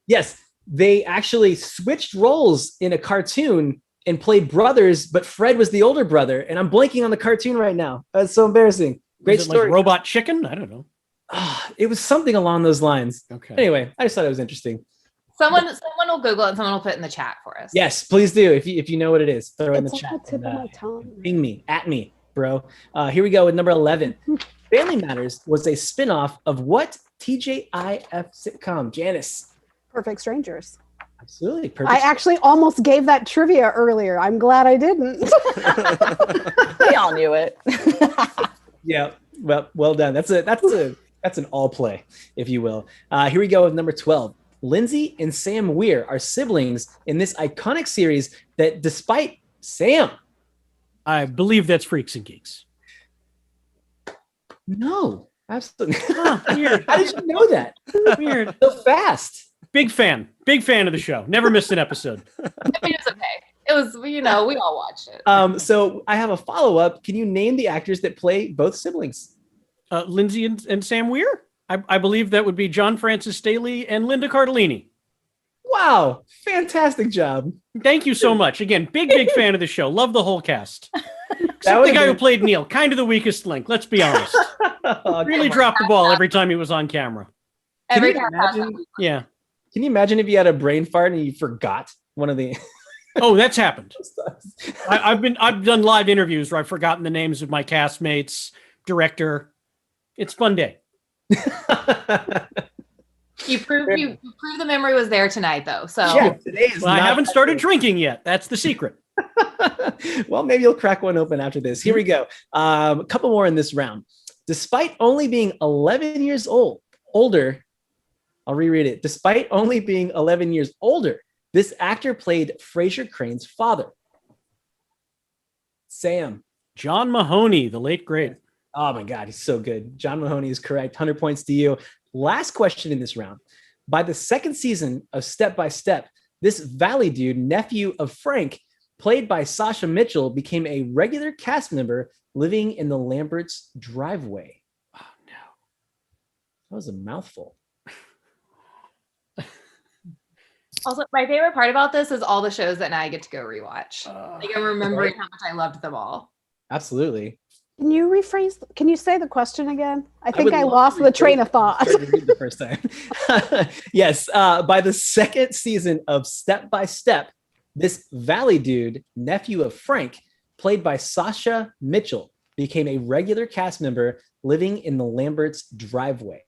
Yes, they actually switched roles in a cartoon and played brothers, but Fred was the older brother. And I'm blanking on the cartoon right now. That's so embarrassing. Great Was it story. like Robot Chicken? I don't know. It was something along those lines. Okay. Anyway, I just thought it was interesting. Someone will Google it and someone will put it in the chat for us. Yes, please do. If you know what it is, throw it in the It's chat. on the tip of my tongue. Ping me, at me, bro. Here we go with number 11. Family Matters was a spinoff of what TJIF sitcom? Janice. Perfect Strangers. Absolutely. Perfect. I actually almost gave that trivia earlier. I'm glad I didn't. We all knew it. Yeah. Well done. That's an all play, if you will. Here we go with number 12. Lindsay and Sam Weir are siblings in this iconic series that, despite Sam, I believe that's Freaks and Geeks. no, absolutely. Weird. How did you know that? Weird. So fast. Big fan of the show. Never missed an episode. I mean, it was okay. It was, we all watched it. So I have a follow up. Can you name the actors that play both siblings? Lindsay and Sam Weir. I believe that would be John Francis Staley and Linda Cardellini. Wow, fantastic job. Thank you so much. Again, big fan of the show. Love the whole cast. Except the guy who played Neil, kind of the weakest link. Let's be honest. Really dropped the ball every time he was on camera. Every Can you time. imagine? Yeah. Can you imagine if you had a brain fart and you forgot one of the? Oh, that's happened. I've done live interviews where I've forgotten the names of my castmates, director. It's a fun day. You proved the memory was there tonight, though. So Yeah, today is I not haven't started drinking yet. That's the secret. Well, maybe you'll crack one open after this. Here we go. A couple more in this round. Despite only being 11 years older, I'll reread it. Despite only being 11 years older, this actor played Fraser Crane's father. Sam. John Mahoney, the late great. Oh my God, he's so good. John Mahoney is correct. 100 points to you. Last question in this round. By the second season of Step by Step, this Valley dude, nephew of Frank, played by Sasha Mitchell, became a regular cast member living in the Lamberts' driveway. Oh no. That was a mouthful. also, my favorite part about this is all the shows that now I get to go rewatch. Like I'm remembering how much I loved them all. Absolutely. Can you rephrase? Can you say the question again? I think I lost the train of thought. The first time. Yes. By the second season of Step by Step, this Valley dude, nephew of Frank, played by Sasha Mitchell, became a regular cast member living in the Lamberts' driveway.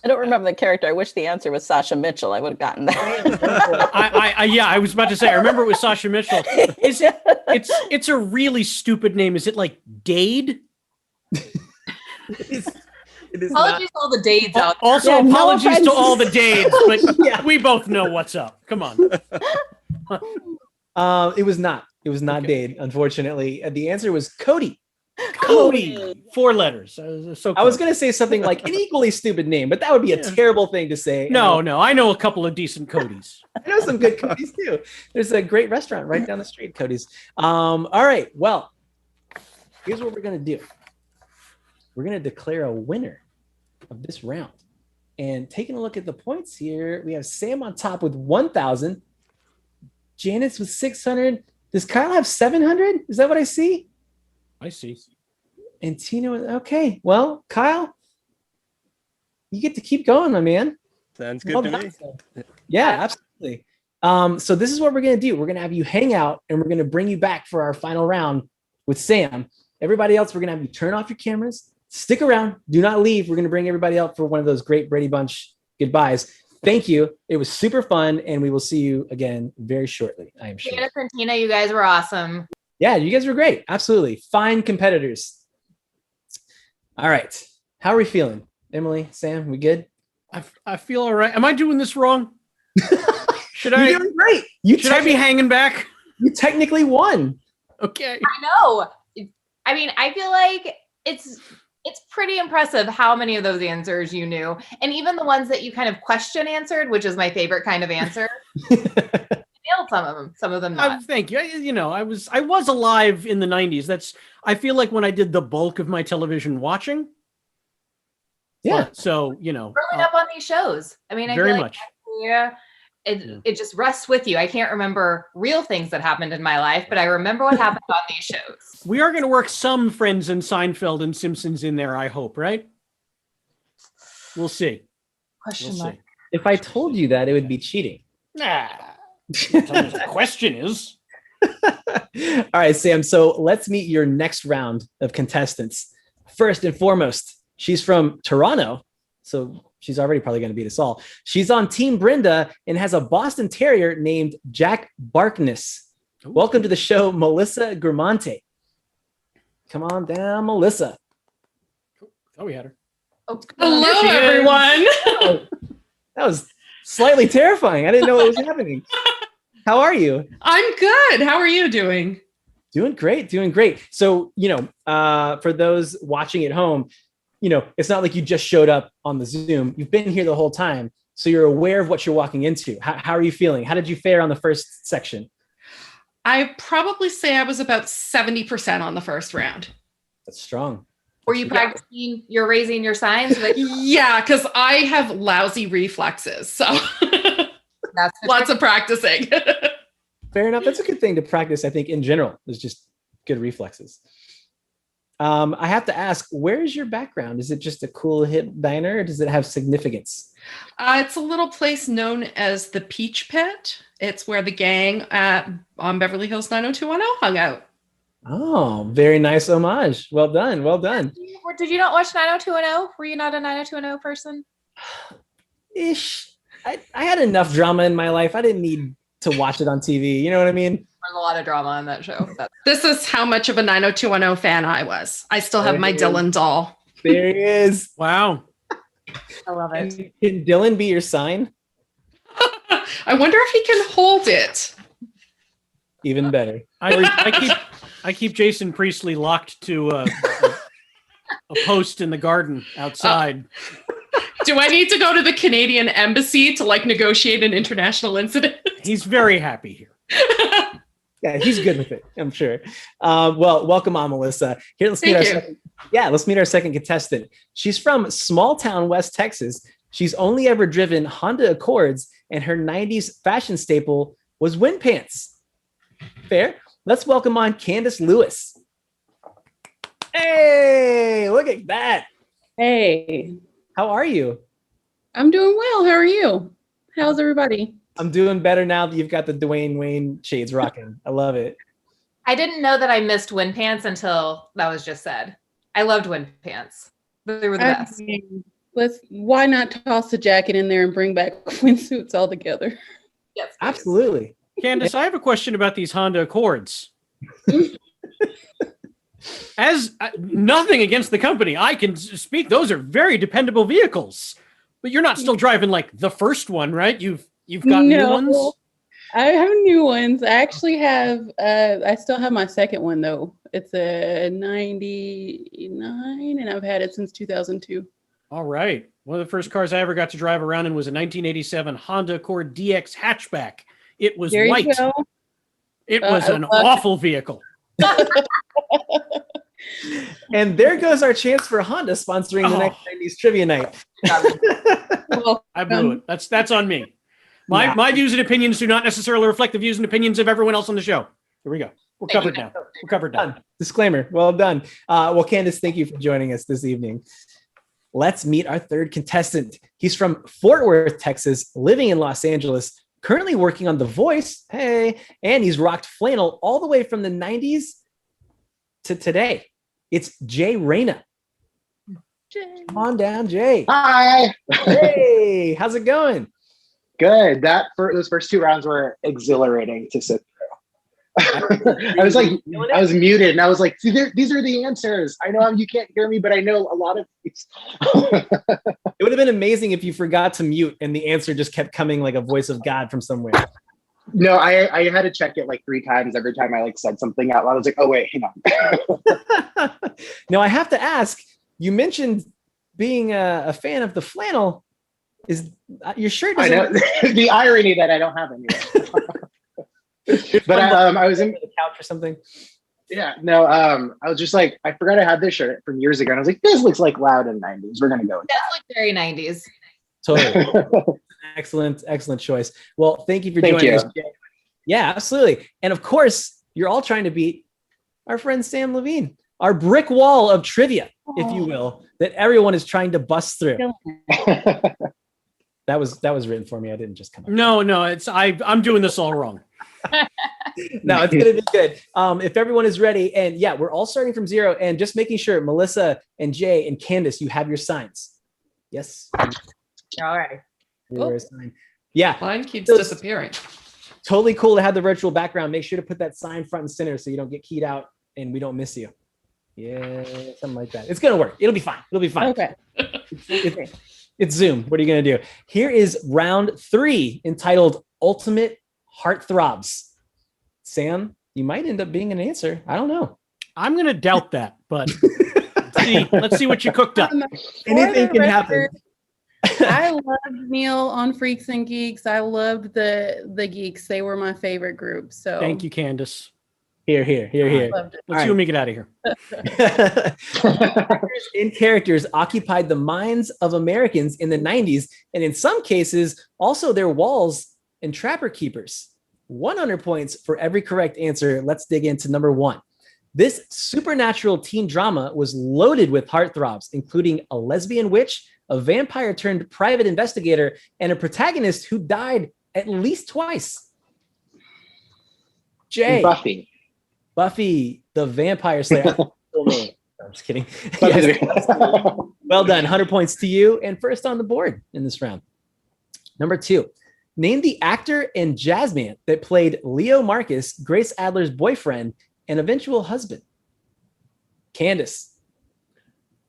I don't remember the character. I wish the answer was Sasha Mitchell. I would have gotten that. Yeah, I was about to say. I remember it was Sasha Mitchell. It's a really stupid name. Is it like Dade? It is Apologies to all the Dades out there. Also, Yeah, no apologies offense. to all the Dades, but Yeah. we both know what's up. Come on. It was not. It was not Dade, unfortunately. The answer was Cody. Cody. 4 letters. So I was going to say something like an equally stupid name, but that would be a terrible thing to say. No. I know a couple of decent Codys. I know some good Cody's too. There's a great restaurant right down the street, Cody's. All right. Well, here's what we're going to do. We're going to declare a winner of this round. And taking a look at the points here, we have Sam on top with 1,000. Janice with 600. Does Kyle have 700? Is that what I see? I see. And Tina, okay. Well, Kyle, you get to keep going, my man. Sounds good Well to done. me. Yeah, absolutely. So this is what we're going to do. We're going to have you hang out and we're going to bring you back for our final round with Sam. Everybody else, we're going to have you turn off your cameras. Stick around. Do not leave. We're going to bring everybody out for one of those great Brady Bunch goodbyes. Thank you. It was super fun, and we will see you again very shortly, I am sure. Janice and Tina, you guys were awesome. Yeah, you guys were great. Absolutely. Fine competitors. All right. How are we feeling? Emily, Sam, we good? I feel all right. Am I doing this wrong? Should You're doing great. Should I be hanging back? You technically won. Okay. I know. I mean, I feel like it's pretty impressive how many of those answers you knew. And even the ones that you kind of question answered, which is my favorite kind of answer. Nailed some of them not. Thank you. I was alive in the 90s. I feel like when I did the bulk of my television watching. Yeah. So, Growing up on these shows. I mean, I very feel like much. yeah. it just rests with you. I can't remember real things that happened in my life, but I remember what happened on these shows. We are going to work some Friends and Seinfeld and Simpsons in there, I hope, right? We'll see. Question mark. If I told you that, it would be cheating. Nah. The question is. All right, Sam. So let's meet your next round of contestants. First and foremost, she's from Toronto. So she's already probably going to beat us all. She's on Team Brenda and has a Boston Terrier named Jack Barkness. Ooh. Welcome to the show, Melissa Gramonte. Come on down, Melissa. Oh, we had her. Oh, hello, everyone. Oh, that was slightly terrifying. I didn't know what was happening. How are you? I'm good. How are you doing? Doing great. Doing great. So, for those watching at home, it's not like you just showed up on the Zoom. You've been here the whole time. So you're aware of what you're walking into. How are you feeling? How did you fare on the first section? I probably say I was about 70% on the first round. That's strong. Were you practicing your raising your signs? Yeah, because I have lousy reflexes. So that's lots of practicing. Fair enough. That's a good thing to practice, I think, in general. Is just good reflexes. I have to ask, where's your background? Is it just a cool hip diner, or does it have significance? It's a little place known as the Peach Pit. It's where the gang on Beverly Hills 90210 hung out. Oh, very nice homage. Well done. Well done. Did you not watch 90210? Were you not a 90210 person? Ish. I had enough drama in my life. I didn't need to watch it on TV. You know what I mean? There's a lot of drama on that show. This is how much of a 90210 fan I was. I still have my Dylan doll. There he is. Wow. I love it. Can Dylan be your sign? I wonder if he can hold it. Even better. I keep Jason Priestley locked to a post in the garden outside. Do I need to go to the Canadian embassy to negotiate an international incident? He's very happy here. Yeah, he's good with it, I'm sure. Well, welcome on, Melissa. Here, let's meet our second contestant. She's from small town West Texas. She's only ever driven Honda Accords, and her 90s fashion staple was wind pants. Fair. Let's welcome on Candace Lewis. Hey, look at that. Hey. How are you? I'm doing well. How are you? How's everybody? I'm doing better now that you've got the Dwayne Wayne shades rocking. I love it. I didn't know that I missed wind pants until that was just said. I loved wind pants. They were the best. Why not toss the jacket in there and bring back windsuits altogether? Yes, please. Absolutely. Candace, I have a question about these Honda Accords. As nothing against the company, I can speak. Those are very dependable vehicles. But you're not still driving the first one, right? You've got new ones? I have new ones. I actually have, I still have my second one though. It's a 99 and I've had it since 2002. All right. One of the first cars I ever got to drive around in was a 1987 Honda Accord DX hatchback. It was white. It was an awful vehicle. And there goes our chance for Honda sponsoring the next 90s trivia night. I blew it. That's on me. My views and opinions do not necessarily reflect the views and opinions of everyone else on the show. Here we go. We're covered now. We're covered now. Disclaimer. Well done. Well, Candace, thank you for joining us this evening. Let's meet our third contestant. He's from Fort Worth, Texas, living in Los Angeles, currently working on The Voice. Hey, and he's rocked flannel all the way from the 90s to today. It's Jay Reyna. Come on down, Jay. Hi. Hey, how's it going? Good. Those first two rounds were exhilarating to sit through. I was muted and I was like, these are the answers. I know you can't hear me, but I know a lot of these. It would have been amazing if you forgot to mute and the answer just kept coming like a voice of God from somewhere. No, I had to check it 3 times every time I said something out loud. I was like, oh wait, hang on. Now I have to ask, you mentioned being a fan of the flannel. Is your shirt? I know the irony that I don't have any. But I was in the couch or something. Yeah, no. I was just I forgot I had this shirt from years ago, and I was like, this looks like loud in the 90s. We're gonna go with that. That's very 90s. Totally. Excellent choice. Well, thank you for Thank joining you. us, Jay. Yeah, absolutely. And of course, you're all trying to beat our friend Sam Levine, our brick wall of trivia, if you will, that everyone is trying to bust through. That was written for me. I didn't just come up. No, I'm doing this all wrong. No, it's gonna be good. If everyone is ready, and yeah, we're all starting from zero, and just making sure Melissa and Jay and Candace, you have your signs. Yes. All right. Your sign. Yeah. Mine keeps disappearing. Totally cool to have the virtual background. Make sure to put that sign front and center so you don't get keyed out and we don't miss you. Yeah, something like that. It's gonna work. It'll be fine. Okay. It's Zoom. What are you gonna do? Here is round 3, entitled Ultimate Heartthrobs. Sam, you might end up being an answer. I don't know. I'm gonna doubt that, but let's see what you cooked up. Anything can happen. I loved Neil on Freaks and Geeks. I loved the Geeks. They were my favorite group. So Thank you, Candace. Here. Loved it. Let's see when we get out of here. Actors and characters occupied the minds of Americans in the 90s, and in some cases, also their walls and trapper keepers. 100 points for every correct answer. Let's dig into number 1. This supernatural teen drama was loaded with heartthrobs, including a lesbian witch, a vampire turned private investigator, and a protagonist who died at least twice. Jay. Buffy, the Vampire Slayer. I'm just kidding. Yes. Well done. 100 points to you. And first on the board in this round. Number 2. Name the actor and jazzman that played Leo Marcus, Grace Adler's boyfriend and eventual husband. Candace.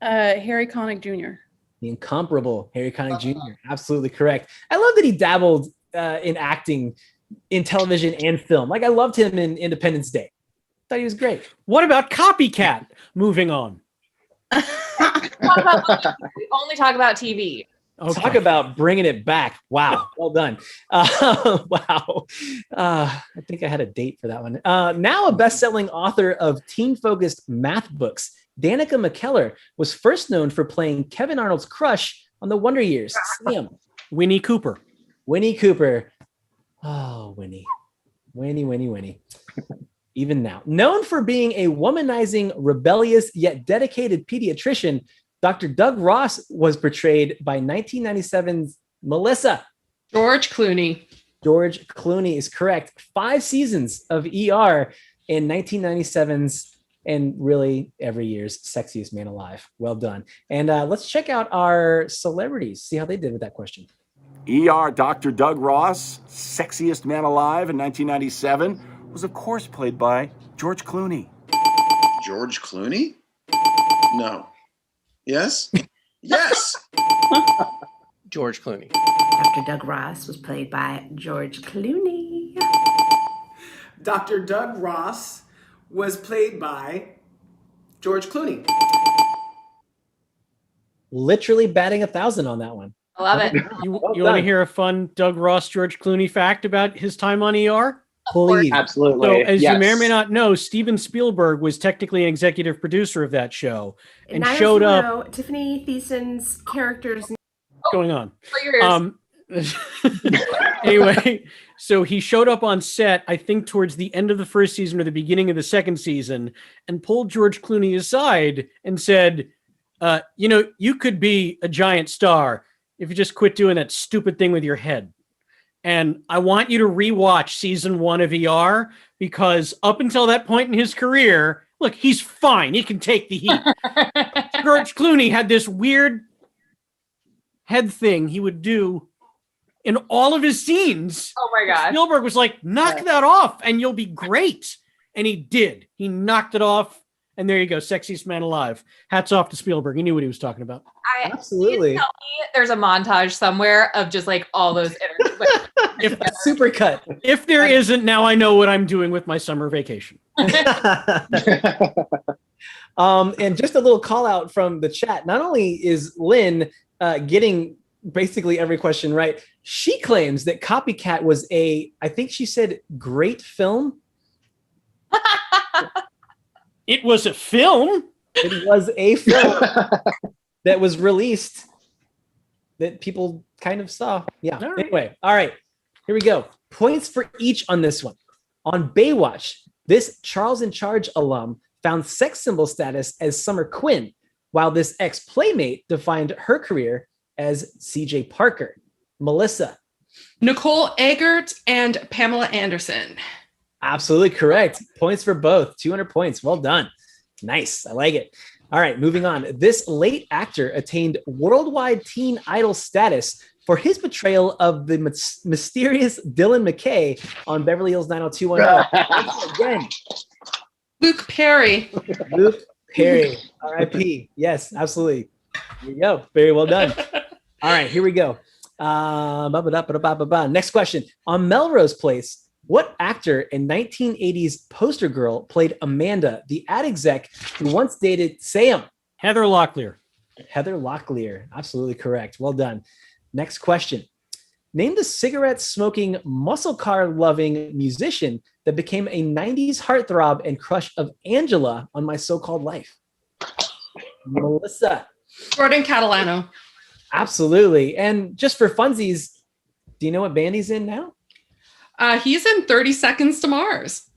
Harry Connick Jr. The incomparable Harry Connick Jr. Absolutely correct. I love that he dabbled in acting in television and film. Like, I loved him in Independence Day. Thought he was great. What about Copycat? Moving on. We only talk about TV. Okay. Talk about bringing it back. Wow. Well done. Wow. I think I had a date for that one. Now a best-selling author of teen-focused math books, Danica McKellar was first known for playing Kevin Arnold's crush on The Wonder Years. Sam. Winnie Cooper. Oh, Winnie. Even now. Known for being a womanizing, rebellious, yet dedicated pediatrician, Dr. Doug Ross was portrayed by 1997's Melissa. George Clooney. George Clooney is correct. 5 seasons of ER in 1997's and really every year's Sexiest Man Alive. Well done. And let's check out our celebrities, see how they did with that question. ER Dr. Doug Ross, Sexiest Man Alive in 1997, was of course played by George Clooney. George Clooney? No. Yes? Yes! George Clooney. Dr. Doug Ross was played by George Clooney. Dr. Doug Ross was played by George Clooney. Literally batting 1,000 on that one. I love it. You want to hear a fun Doug Ross, George Clooney fact about his time on ER? Please. Absolutely. So, as you may or may not know, Steven Spielberg was technically an executive producer of that show and showed up. Tiffany Thiessen's characters. What's going on? Anyway, so he showed up on set, I think towards the end of the first season or the beginning of the second season, and pulled George Clooney aside and said, you could be a giant star if you just quit doing that stupid thing with your head. And I want you to rewatch season 1 of ER, because up until that point in his career, look, he's fine. He can take the heat. George Clooney had this weird head thing he would do in all of his scenes. Oh my God. Spielberg was like, knock that off and you'll be great. And he did. He knocked it off. And there you go. Sexiest Man Alive. Hats off to Spielberg. He knew what he was talking about. Absolutely. Tell me there's a montage somewhere of just like all those interviews. If super cut. If there isn't, now I know what I'm doing with my summer vacation. And just a little call out from the chat. Not only is Lynn getting basically every question right, she claims that Copycat was I think she said, great film. It was a film. It was a film that was released that people kind of saw. Yeah. All right. Anyway, all right, here we go. Points for each on this one. On Baywatch, this Charles in Charge alum found sex symbol status as Summer Quinn, while this ex-playmate defined her career as CJ Parker. Melissa. Nicole Eggert and Pamela Anderson. Absolutely correct. Points for both. 200 points. Well done. Nice. I like it. All right, moving on. This late actor attained worldwide teen idol status for his portrayal of the mysterious Dylan McKay on Beverly Hills 90210. Again. Luke Perry. Luke Perry. R.I.P. Yes, absolutely. Here you go. Very well done. All right, here we go. Next question. On Melrose Place, what actor in 1980s Poster Girl played Amanda, the ad exec who once dated Sam? Heather Locklear. Heather Locklear. Absolutely correct. Well done. Next question. Name the cigarette-smoking, muscle car loving musician that became a 90s heartthrob and crush of Angela on My So-Called Life. Melissa. Jordan Catalano. Absolutely. And just for funsies, do you know what band he's in now? He's in 30 Seconds to Mars.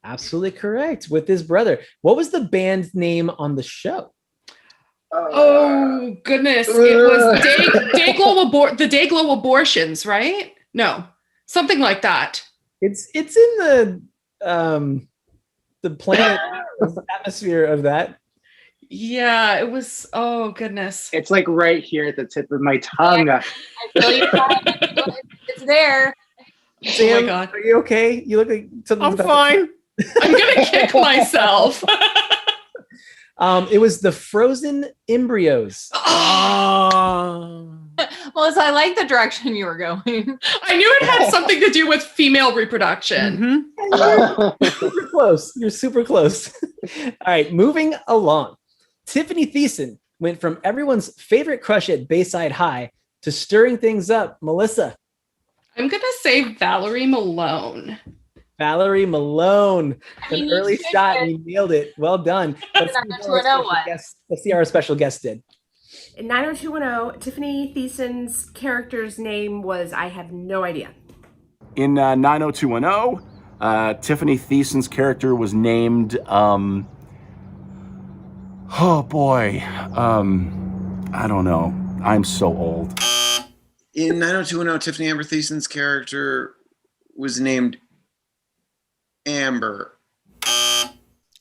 Absolutely correct. With his brother. What was the band name on the show? Oh goodness! It was the Dayglow Abortions, right? No, something like that. It's in the planet atmosphere of that. Yeah, it was. Oh goodness! It's like right here at the tip of my tongue. I feel you. It's there. Sam, oh my God. Are you okay? You look like something. I'm fine. I'm gonna kick myself. It was the Frozen Embryos. Melissa, I like the direction you were going. I knew it had something to do with female reproduction. Mm-hmm. You're super close. You're super close. All right, moving along. Tiffany Thiessen went from everyone's favorite crush at Bayside High to stirring things up. Melissa. I'm gonna say Valerie Malone. Valerie Malone, an early shot, and you nailed it. Well done. Let's see how our special guest did. In 90210, Tiffany Thiessen's character's name was, I have no idea. In 90210, Tiffany Thiessen's character was named, I don't know. I'm so old. In 90210, Tiffany Amber Thiessen's character was named Amber.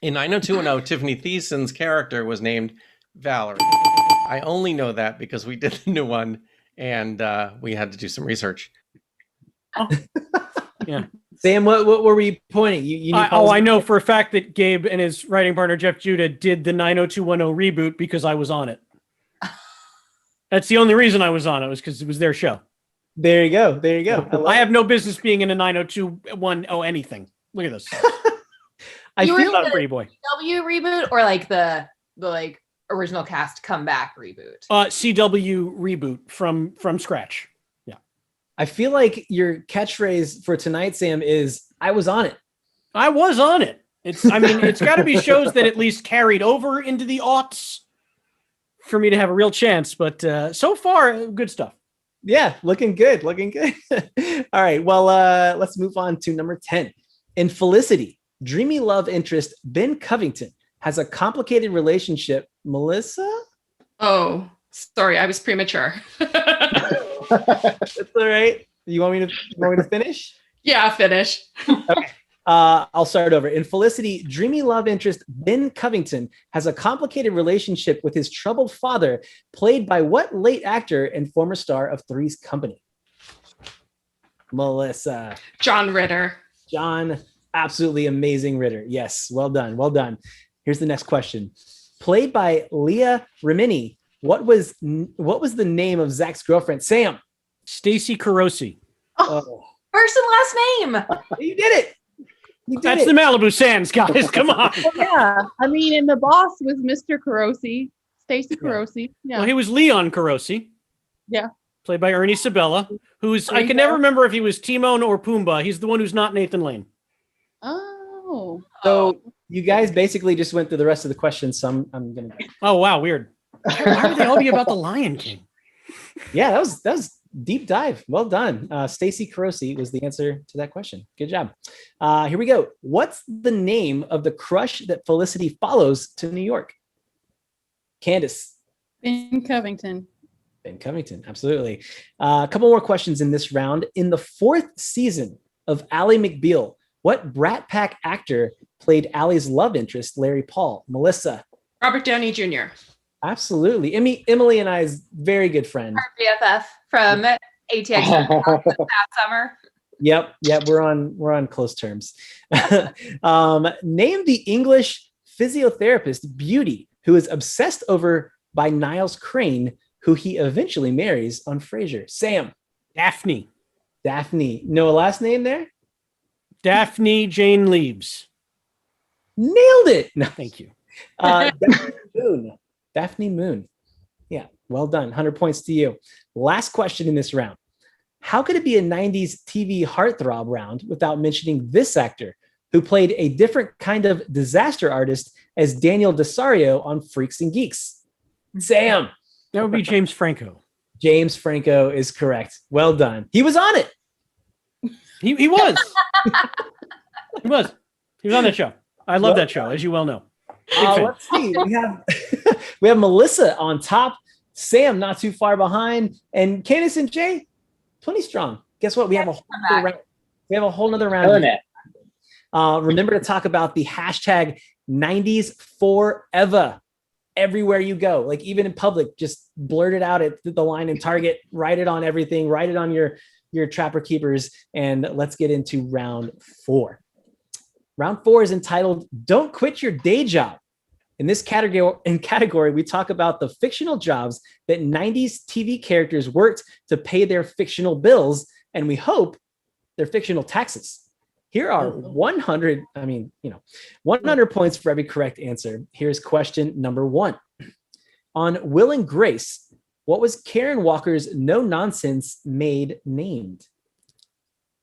In 90210, Tiffany Thiessen's character was named Valerie. I only know that because we did the new one and we had to do some research. Yeah. Sam, what were we pointing? You I know for a fact that Gabe and his writing partner Jeff Judah did the 90210 reboot because I was on it. That's the only reason I was on it, was because it was their show. There you go. There you go. I have no business being in a 90210 anything. Look at this. I feel like Pretty Boy. CW reboot or like the like original cast comeback reboot? CW reboot from scratch. Yeah. I feel like your catchphrase for tonight, Sam, is "I was on it." I was on it. It's got to be shows that at least carried over into the aughts for me to have a real chance. But so far, good stuff. Yeah, looking good. Looking good. All right. Well, let's move on to number 10. In Felicity, dreamy love interest Ben Covington has a complicated relationship. Melissa? Oh, sorry, I was premature. That's all right. You want me to finish? Yeah, finish. Okay. I'll start over. In Felicity, dreamy love interest Ben Covington has a complicated relationship with his troubled father, played by what late actor and former star of Three's Company? Melissa. John Ritter. John, absolutely amazing Ritter. Yes, well done, well done. Here's the next question. Played by Leah Remini, what was the name of Zach's girlfriend? Sam. Stacy Carosi. Oh. First and last name. You did it. That's the Malibu Sands, guys. Come on. Yeah, I mean, and the boss was Mr. Carosi, Stacy Carosi. Yeah. Well, he was Leon Carosi. Yeah. Played by Ernie Sabella, who's I can never remember if he was Timon or Pumbaa. He's the one who's not Nathan Lane. Oh. So you guys basically just went through the rest of the questions. So I'm gonna. Oh wow, weird. Why would they all be about the Lion King? Yeah, that was deep dive. Well done. Stacy Carosi was the answer to that question. Good job. Here we go. What's the name of the crush that Felicity follows to New York? Candace. Ben Covington. Ben Covington, absolutely. A couple more questions in this round. In the 4th season of Ally McBeal, what Brat Pack actor played Ally's love interest, Larry Paul? Melissa. Robert Downey Jr. Absolutely. Emily and I's very good friend. Our BFF from ATX this past summer. Yep, we're on close terms. Name the English physiotherapist Beauty who is obsessed over by Niles Crane, who he eventually marries on Frasier. Sam. Daphne. No last name there? Daphne Jane Leaves. Nailed it. No, thank you. Daphne Moon. Yeah, well done. 100 points to you. Last question in this round. How could it be a 90s TV heartthrob round without mentioning this actor who played a different kind of disaster artist as Daniel Desario on Freaks and Geeks? Sam. That would be James Franco. James Franco is correct. Well done. He was on it. He was. He was on that show. I love that show, as you well know. Let's see. We have Melissa on top, Sam not too far behind, and Candace and Jay plenty strong. Guess what? We have a whole nother round. We have a whole nother round. Remember to talk about the hashtag 90s forever everywhere you go. Like even in public, just blurt it out at the line in Target, write it on everything, write it on your Trapper Keepers, and let's get into round 4. Round 4 is entitled Don't Quit Your Day Job. In this category, we talk about the fictional jobs that 90s TV characters worked to pay their fictional bills, and we hope their fictional taxes. Here are 100 points for every correct answer. Here's question number 1. On Will and Grace, what was Karen Walker's no-nonsense maid named?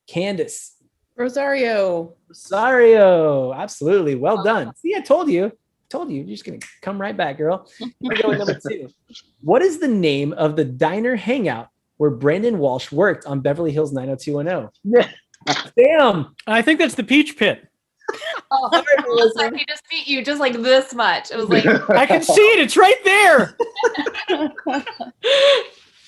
Candace. Rosario. Absolutely. Well done. See, I told you. You're just going to come right back, girl. Here we go with number 2. What is the name of the diner hangout where Brandon Walsh worked on Beverly Hills 90210? Damn. I think that's the Peach Pit. I just beat you just like this much. It was like I can see it. It's right there.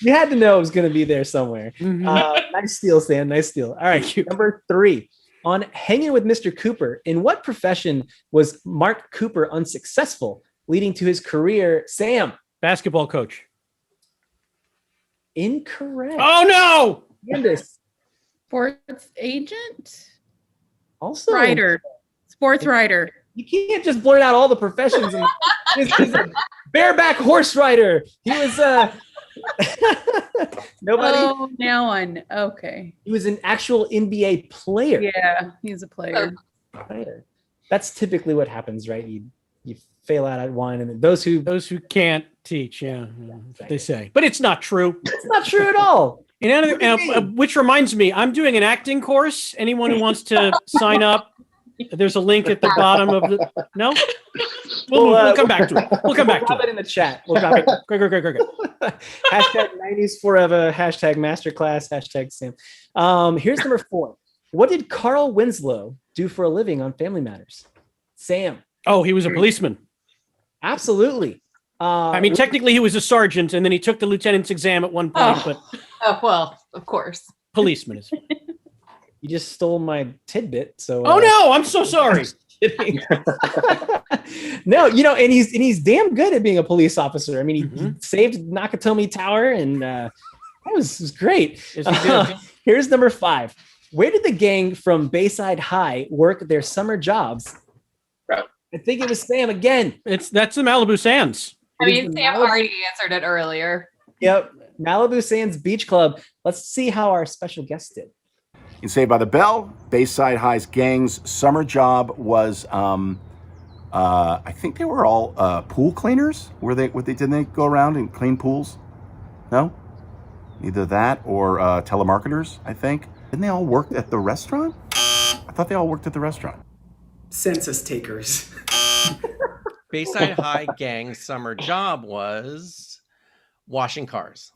You had to know it was going to be there somewhere. Mm-hmm. Nice steal, Sam. Nice steal. All right. Number 3. On Hanging with Mr. Cooper, in what profession was Mark Cooper unsuccessful, leading to his career? Sam. Basketball coach. Incorrect. Oh, no. Candace. Sports agent? Also. Writer. Sports writer. You can't just blurt out all the professions. He's a bareback horse rider. He was nobody. Oh, now one. Okay. He was an actual NBA player. Yeah, he's a player. That's typically what happens, right? You fail out at one, and then those who can't teach, they say. But it's not true. It's not true at all. Which reminds me, I'm doing an acting course. Anyone who wants to sign up, there's a link at the bottom of the. No, we'll come back to it. We'll come back to it in the chat. We'll drop it. Great. Hashtag 90s forever. Hashtag masterclass. Hashtag Sam. Here's number 4. What did Carl Winslow do for a living on Family Matters? Sam. Oh, he was a policeman. Absolutely. I mean, technically he was a sergeant, and then he took the lieutenant's exam at one point. But well, of course. Policeman is. You just stole my tidbit. So. Oh no! I'm so sorry. No, and he's damn good at being a police officer. I mean, he saved Nakatomi Tower, and that was great. Here's number 5. Where did the gang from Bayside High work their summer jobs? I think it was Sam again. That's the Malibu Sands. I mean, Sam already answered it earlier. Yep, Malibu Sands Beach Club. Let's see how our special guest did. In Saved by the Bell, Bayside High's gang's summer job was, I think they were all pool cleaners. Didn't they go around and clean pools? No, either that or telemarketers. I think. Didn't they all work at the restaurant? I thought they all worked at the restaurant. Census takers. Bayside High gang's summer job was washing cars.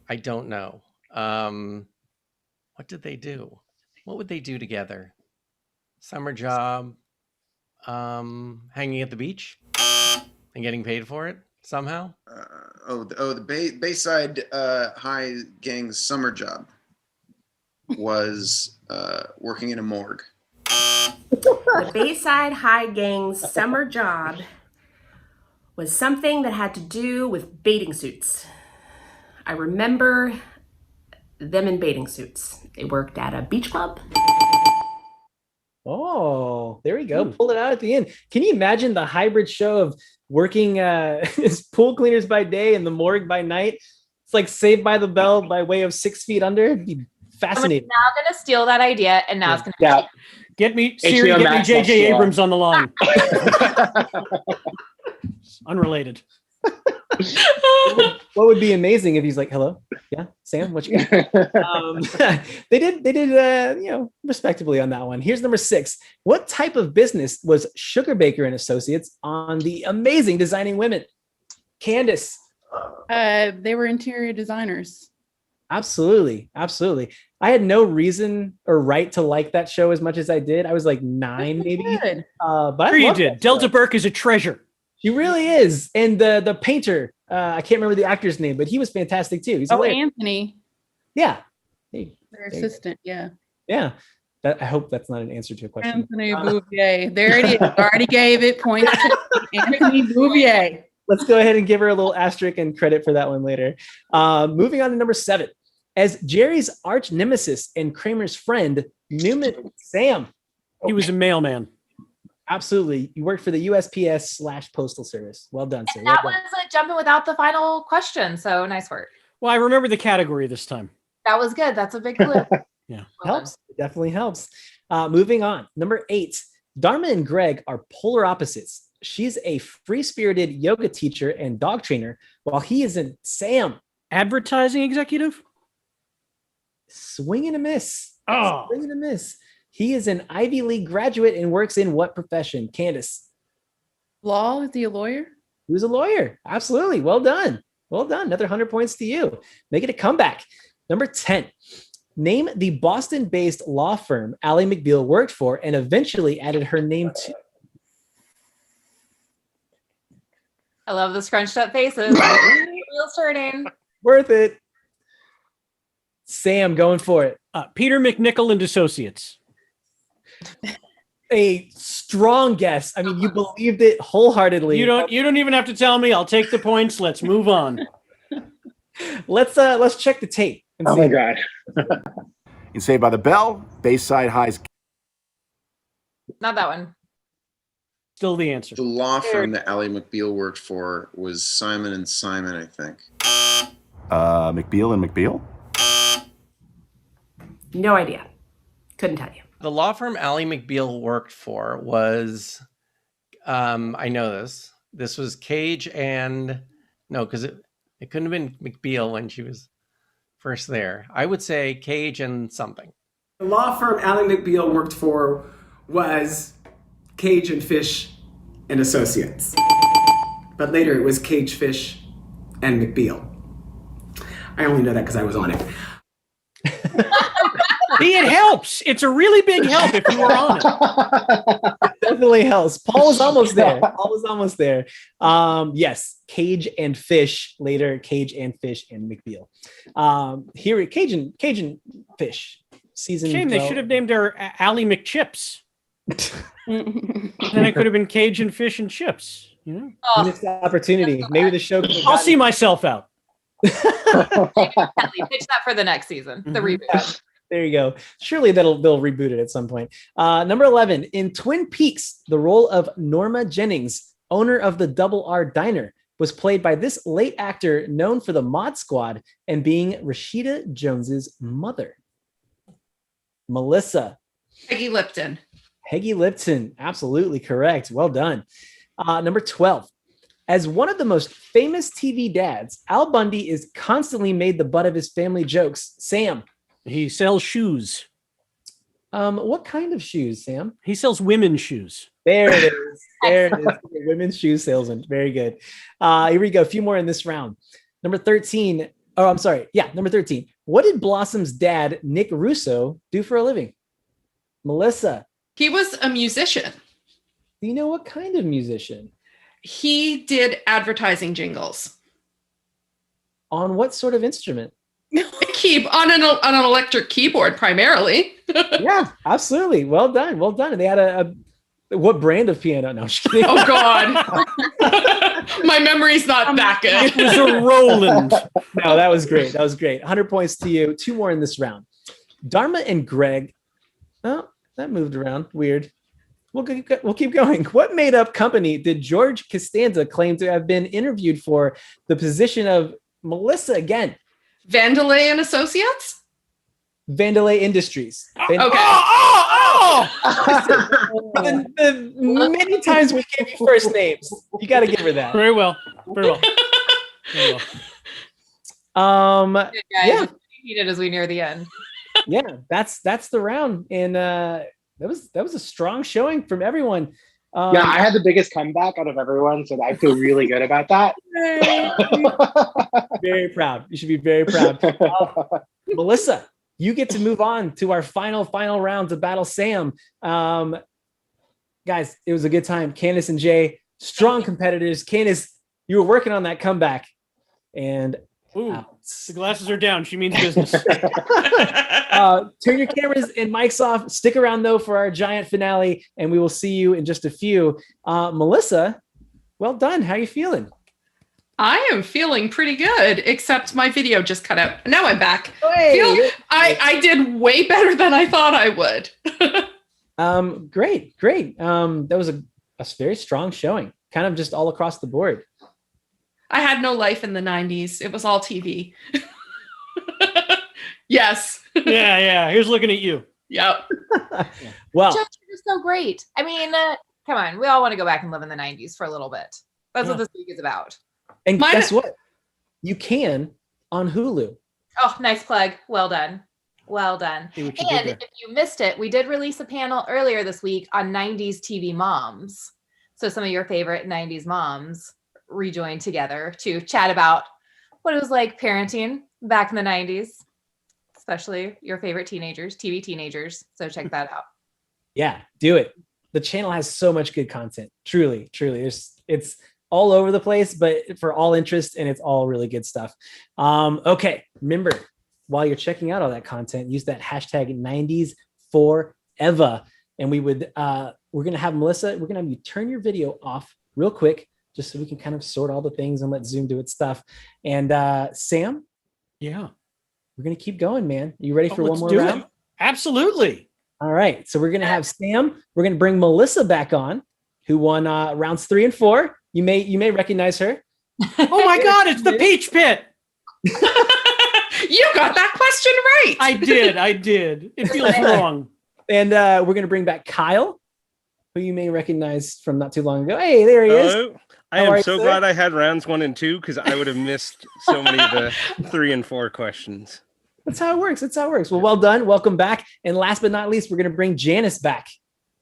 I don't know. What did they do? What would they do together? Summer job, hanging at the beach and getting paid for it somehow. The Bayside High Gang's summer job was working in a morgue. The Bayside High Gang's summer job was something that had to do with bathing suits. I remember them in bathing suits. They worked at a beach club. Oh, there we go. Pulled it out at the end. Can you imagine the hybrid show of working as pool cleaners by day and the morgue by night? It's like Saved by the Bell by way of 6 Feet Under. It'd be fascinating. I'm now going to steal that idea, and now it's going to Get me Siri, get me J.J. Abrams on the line. Unrelated. What would be amazing if he's like, "Hello, yeah, Sam, what you got?" They did, respectably on that one. Here's number 6. What type of business was Sugarbaker and Associates on The Amazing Designing Women? Candace. They were interior designers. Absolutely. I had no reason or right to like that show as much as I did. I was like 9, maybe. But sure you did. Delta Burke is a treasure. She really is. And the painter, I can't remember the actor's name, but he was fantastic too. He's hilarious. Anthony. Yeah. Their assistant, yeah. Yeah. I hope that's not an answer to a question. Anthony Bouvier. There it is. Already gave it points to Anthony Bouvier. Let's go ahead and give her a little asterisk and credit for that one later. Moving on to number 7. As Jerry's arch nemesis and Kramer's friend, Newman Sam. He was a mailman. Absolutely. You worked for the USPS/Postal Service. Well done, sir. That was jumping without the final question. So nice work. Well, I remember the category this time. That was good. That's a big clue. Yeah. Helps. It definitely helps. Moving on. Number 8. Dharma and Greg are polar opposites. She's a free-spirited yoga teacher and dog trainer, while he is a Sam. Advertising executive? Swing and a miss. Oh. Swing and a miss. He is an Ivy League graduate and works in what profession? Candace. Law? Is he a lawyer? He was a lawyer. Absolutely. Well done. Well done. Another 100 points to you. Make it a comeback. Number 10. Name the Boston-based law firm Ally McBeal worked for and eventually added her name to. I love the scrunched up faces. Wheels turning. Worth it. Sam, going for it. Peter McNichol and Associates. A strong guess. I mean, you believed it wholeheartedly. You don't even have to tell me. I'll take the points. Let's move on. Let's check the tape. Oh my God. In Saved by the Bell, Bayside High's. Not that one. Still the answer. The law firm that Ally McBeal worked for was Simon and Simon, I think. McBeal and McBeal? No idea. Couldn't tell you. The law firm Ally McBeal worked for was, I know this. This was Cage and no, because it couldn't have been McBeal when she was first there. I would say Cage and something. The law firm Ally McBeal worked for was Cage and Fish and Associates. But later it was Cage, Fish, and McBeal. I only know that because I was on it. It helps. It's a really big help if you were on it. Definitely helps. Paul was almost there. Yes, Cage and Fish. Later, Cage and Fish and McBeal. Here, Cajun Fish. Season. Shame they should have named her Allie McChips. Then it could have been Cage and Fish and Chips. You know, missed opportunity. Maybe the show. I'll see myself out. Pitch that for the next season. The reboot. There you go. Surely they'll reboot it at some point. Number 11, in Twin Peaks, the role of Norma Jennings, owner of the Double R Diner, was played by this late actor known for the Mod Squad and being Rashida Jones's mother. Melissa. Peggy Lipton. Peggy Lipton. Absolutely correct. Well done. Number 12. As one of the most famous TV dads, Al Bundy is constantly made the butt of his family jokes. Sam. He sells shoes. What kind of shoes, Sam? He sells women's shoes. There it is. There it is. Women's shoe salesman. Very good. Here we go. A few more in this round. Number 13. Oh, I'm sorry. Yeah, number 13. What did Blossom's dad, Nick Russo, do for a living? Melissa. He was a musician. Do you know what kind of musician? He did advertising jingles. On what sort of instrument? On an electric keyboard primarily. Yeah, absolutely. Well done. Well done. And they had what brand of piano? No, I'm just kidding. Oh God. My memory's not that good. It was a Roland. No, that was great. That was great. 100 points to you. 2 more in this round. Dharma and Greg. Oh, that moved around. Weird. We'll keep going. What made-up company did George Costanza claim to have been interviewed for the position of Melissa again? Vandalay and Associates? Vandalay Industries. Okay. The many times we gave you first names, you got to give her that. Very well. Very well. Very well. Yeah. Heated as we near the end. Yeah, that's the round, and that was a strong showing from everyone. Yeah, I had the biggest comeback out of everyone, so I feel really good about that. Very proud. You should be very proud. Melissa, you get to move on to our final round to battle Sam. Guys, it was a good time. Candace and Jay, strong competitors. Candace, you were working on that comeback, and the glasses are down. She means business. Turn your cameras and mics off. Stick around though for our giant finale, and we will see you in just a few. Melissa, well done. How are you feeling? I am feeling pretty good, except my video just cut out. Now I'm back. Hey. I did way better than I thought I would. Great. That was a very strong showing, kind of just all across the board. I had no life in the 90s. It was all TV. Yes. Yeah. Here's looking at you. Yep. Well, Judge, you're so great. I mean, come on. We all want to go back and live in the 90s for a little bit. That's what this week is about. And guess what? You can on Hulu. Oh, nice plug. Well done. And if you missed it, we did release a panel earlier this week on 90s TV moms. So some of your favorite 90s moms rejoined together to chat about what it was like parenting back in the 90s, especially your favorite TV teenagers. So check that out. Yeah, do it. The channel has so much good content. Truly. It's all over the place, but for all interest, and it's all really good stuff. Okay, remember, while you're checking out all that content, use that hashtag 90s forever. And we're gonna have Melissa, we're gonna have you turn your video off real quick, just so we can kind of sort all the things and let Zoom do its stuff. And Sam, yeah, we're gonna keep going, man. Are you ready for one more round? Absolutely. All right, so we're gonna have Sam. We're gonna bring Melissa back on, who won rounds 3 and 4. You may recognize her. Oh my God, it's the Peach Pit. You got that question right. I did. It feels wrong. And we're going to bring back Kyle, who you may recognize from not too long ago. Hey, there he is. I am so glad I had rounds 1 and 2, because I would have missed so many of the 3 and 4 questions. That's how it works. Well, well done. Welcome back. And last but not least, we're going to bring Janice back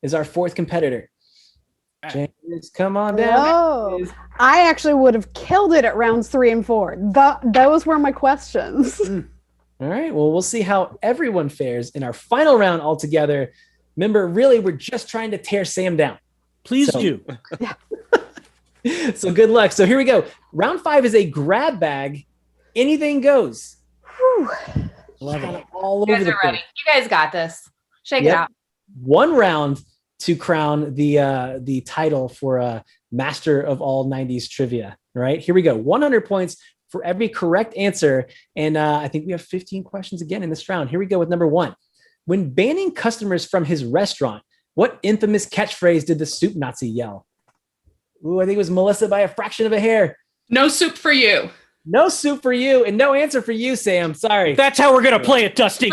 as our 4th competitor. Janice, come on down. Oh, I actually would have killed it at rounds 3 and 4. Those were my questions. All right. Well, we'll see how everyone fares in our final round altogether. Remember, really, we're just trying to tear Sam down. Please do. Yeah. So good luck. So here we go. Round 5 is a grab bag. Anything goes. Whew. Love it. All You over guys the are place. ready. You guys got this. Shake it out. 1 round to crown the title for master of all 90s trivia. All right, here we go. 100 points for every correct answer. And I think we have 15 questions again in this round. Here we go with number 1. When banning customers from his restaurant, what infamous catchphrase did the soup Nazi yell? Ooh, I think it was Melissa by a fraction of a hair. No soup for you. No soup for you, and no answer for you, Sam. Sorry. That's how we're going to play it, Dusty.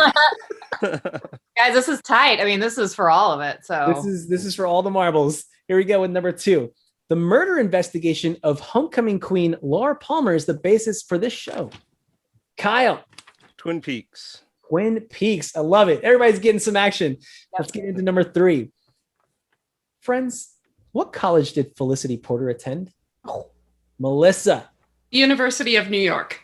Guys, this is tight. I mean, this is for all of it. So this is for all the marbles. Here we go with number 2. The murder investigation of homecoming queen Laura Palmer is the basis for this show. Kyle. Twin Peaks. Twin Peaks. I love it. Everybody's getting some action. Let's get into number 3. Friends, what college did Felicity Porter attend? Melissa. University of New York.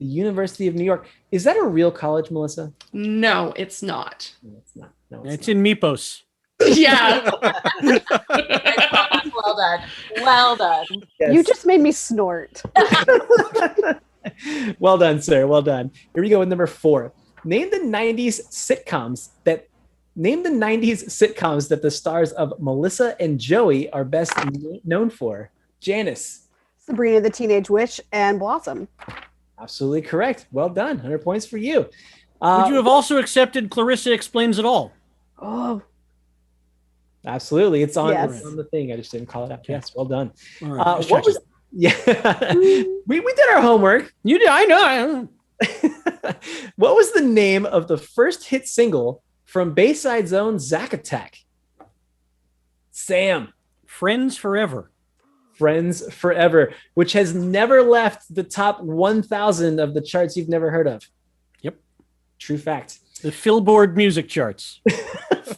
the University of New York. Is that a real college, Melissa? No, it's not. No, it's not. No, It's in Mypos. Yeah. Well done. Well done. Yes. You just made me snort. Well done, sir. Well done. Here we go with number 4. Name the 90s sitcoms that the stars of Melissa and Joey are best known for. Janice. Sabrina the Teenage Witch and Blossom. Absolutely correct. Well done. 100 points for you. Would you have also accepted Clarissa Explains It All? Oh, Absolutely. It's on, Yes. it's on the thing. I just didn't call it out. Yes. Well done. All right, just What was, yeah. we did our homework. You did. I know. What was the name of the first hit single from Bayside's own Zack Attack? Sam. Friends Forever. Friends Forever, which has never left the top 1,000 of the charts you've never heard of. Yep. True fact. The Billboard music charts.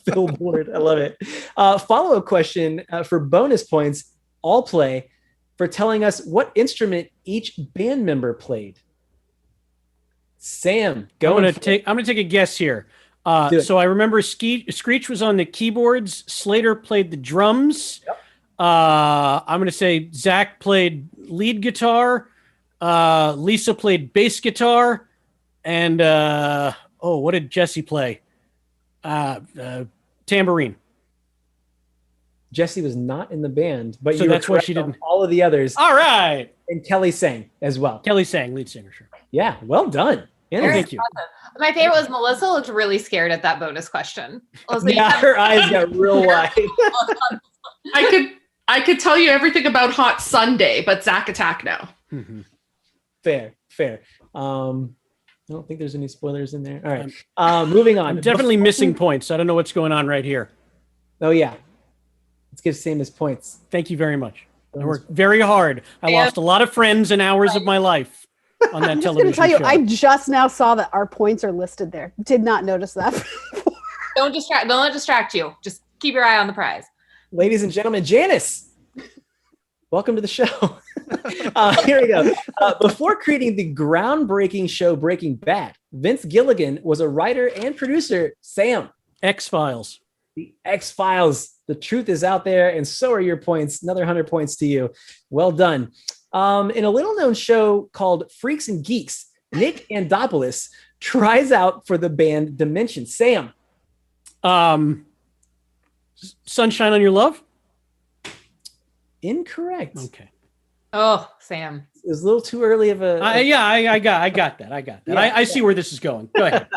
Billboard. I love it. Follow-up question for bonus points, all play, for telling us what instrument each band member played. Sam, I'm gonna take a guess here. So I remember Screech was on the keyboards. Slater played the drums. Yep. I'm gonna say Zach played lead guitar. Lisa played bass guitar, and what did Jesse play? Tambourine. Jesse was not in the band, but So you were that's why she correct on didn't. all of the others. All right. And Kelly sang as well. Kelly sang, lead singer, sure. Yeah, well done. Anna, Thank you. My favorite was Melissa looked really scared at that bonus question. Yeah, her eyes got real wide. I could tell you everything about Hot Sunday, but Zack Attack now. Mm-hmm. Fair. I don't think there's any spoilers in there. All right. Moving on. I'm definitely missing points. I don't know what's going on right here. Oh, yeah. Let's give Sam his points. Thank you very much. I worked very hard. I lost a lot of friends and hours of my life on that I'm just television going to tell you, show. I just now saw that our points are listed there. Did not notice that. Don't let it distract you. Just keep your eye on the prize. Ladies and gentlemen, Janice, welcome to the show. Here we go. Before creating the groundbreaking show Breaking Bad, Vince Gilligan was a writer and producer. Sam. X-Files. The X-Files. The truth is out there, and so are your points. Another 100 points to you. Well done. In a little-known show called Freaks and Geeks, Nick Andopoulos tries out for the band Dimension. Sam. Sunshine on Your Love? Incorrect. Okay. Oh, Sam. It was a little too early of a... I got that. Yeah, I see where this is going. Go ahead.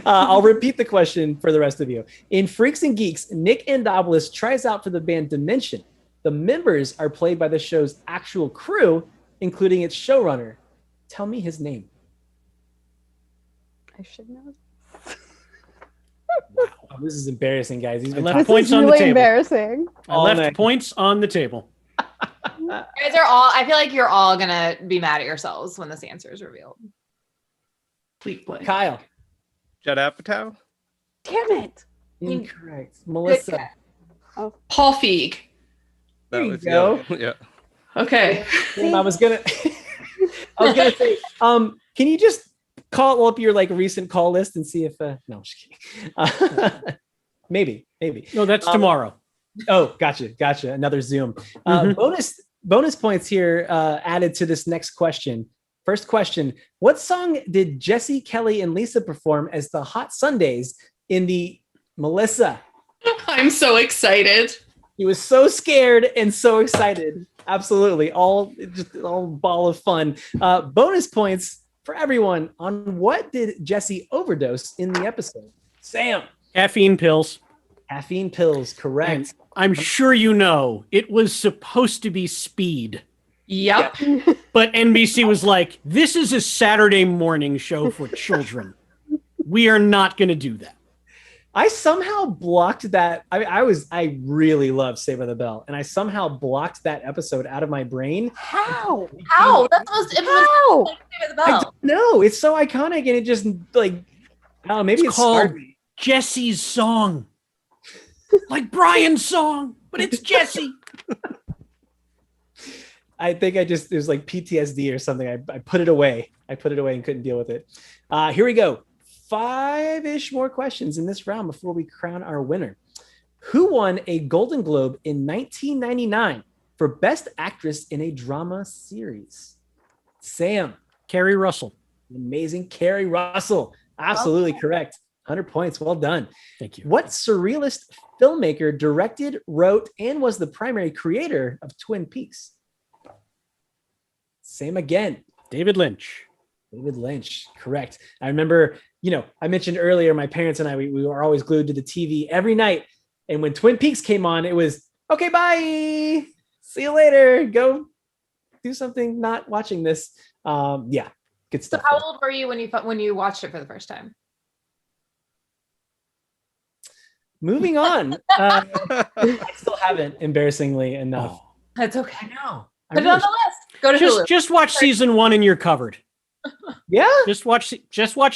I'll repeat the question for the rest of you. In Freaks and Geeks, Nick Andopoulos tries out for the band Dimension. The members are played by the show's actual crew, including its showrunner. Tell me his name. I should know. Wow, this is embarrassing, guys. These I left points on the really table. embarrassing. I left points on the table. You guys are all, I feel like you're all going to be mad at yourselves when this answer is revealed. Kyle. Judd Apatow? Damn it. Incorrect. Melissa. Oh. Paul Feig. There you go. Yeah. Okay. I was gonna say, can you just call up your recent call list and see if no, I'm just kidding. Maybe. No, that's tomorrow. Oh, gotcha. Another Zoom. Bonus points here added to this next question. First question: what song did Jesse, Kelly, and Lisa perform as the Hot Sundays in the Melissa? I'm so excited. He was so scared and so excited. Absolutely, all ball of fun. Bonus points for everyone on what did Jesse overdose in the episode? Sam. Caffeine pills. Caffeine pills, correct. And I'm sure you know it was supposed to be speed. Yep. But NBC was like, this is a Saturday morning show for children. We are not going to do that. I somehow blocked that. I really love Saved by the Bell, and I somehow blocked that episode out of my brain. How? That's the most infamous How? Saved by the Bell. No, it's so iconic, and it just I don't know, maybe it's called hard. Jesse's song. Like Brian's song, but it's Jesse. I think it was like PTSD or something. I put it away. I put it away and couldn't deal with it. Here we go. 5-ish more questions in this round before we crown our winner. Who won a Golden Globe in 1999 for Best Actress in a Drama Series? Sam. Kerry Russell. Amazing. Kerry Russell. Absolutely correct. 100 points. Well done. Thank you. What surrealist filmmaker directed, wrote, and was the primary creator of Twin Peaks? Same again. David Lynch. David Lynch. Correct. I remember, I mentioned earlier, my parents and I, we were always glued to the TV every night. And when Twin Peaks came on, it was, okay, bye. See you later. Go do something not watching this. Yeah. Good So stuff. how old were you when you watched it for the first time? Moving on. I still haven't, embarrassingly enough. That's okay. I know. Put it on the list. Go to Hulu. Just watch season 1 and you're covered. Yeah. Just watch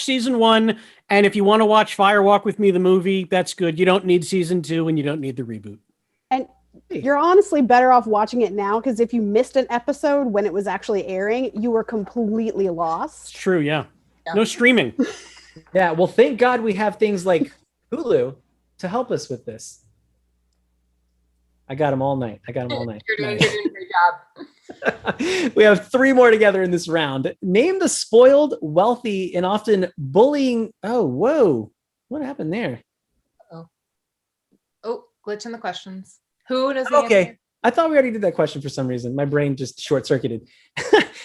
season 1, and if you want to watch Fire Walk with Me the movie, that's good. You don't need season 2, and you don't need the reboot. And you're honestly better off watching it now, because if you missed an episode when it was actually airing, you were completely lost. It's true, yeah. No streaming. Yeah, well, thank God we have things like Hulu to help us with this. I got them all night. You're doing a great job. We have 3 more together in this round. Name the spoiled, wealthy, and often bullying. Oh, whoa. What happened there? Oh, glitch in the questions. Who knows the Okay. answer? I thought we already did that question for some reason. My brain just short-circuited.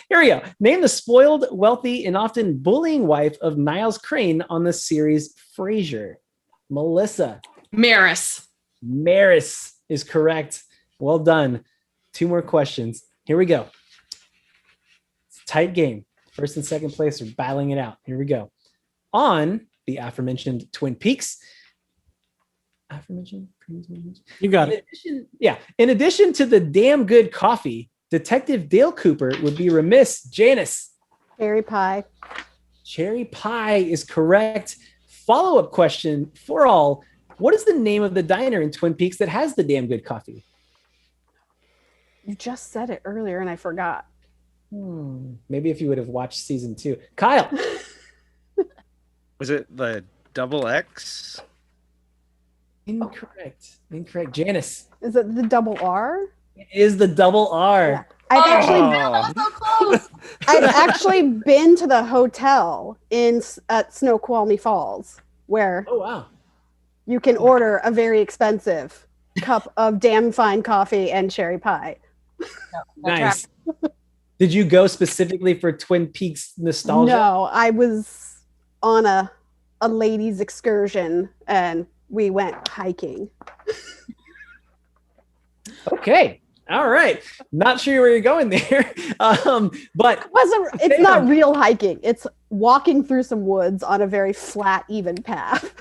Here we go. Name the spoiled, wealthy, and often bullying wife of Niles Crane on the series Frasier. Melissa. Maris. Maris is correct. Well done. 2 more questions. Here we go. It's a tight game. First and second place are battling it out. Here we go. On the aforementioned Twin Peaks. You got it. In addition to the damn good coffee, Detective Dale Cooper would be remiss. Janice. Cherry pie. Cherry pie is correct. Follow-up question for all. What is the name of the diner in Twin Peaks that has the damn good coffee? You just said it earlier and I forgot. Maybe if you would have watched season 2. Kyle. Was it the Double X? Incorrect. Janice. Is it the double R? It is the double R. Yeah. I've actually been to the hotel at Snoqualmie Falls where you can order a very expensive cup of damn fine coffee and cherry pie. Nice. Did you go specifically for Twin Peaks nostalgia? No, I was on a ladies' excursion and we went hiking. Okay. All right. Not sure where you're going there. But it's not real hiking. It's walking through some woods on a very flat, even path.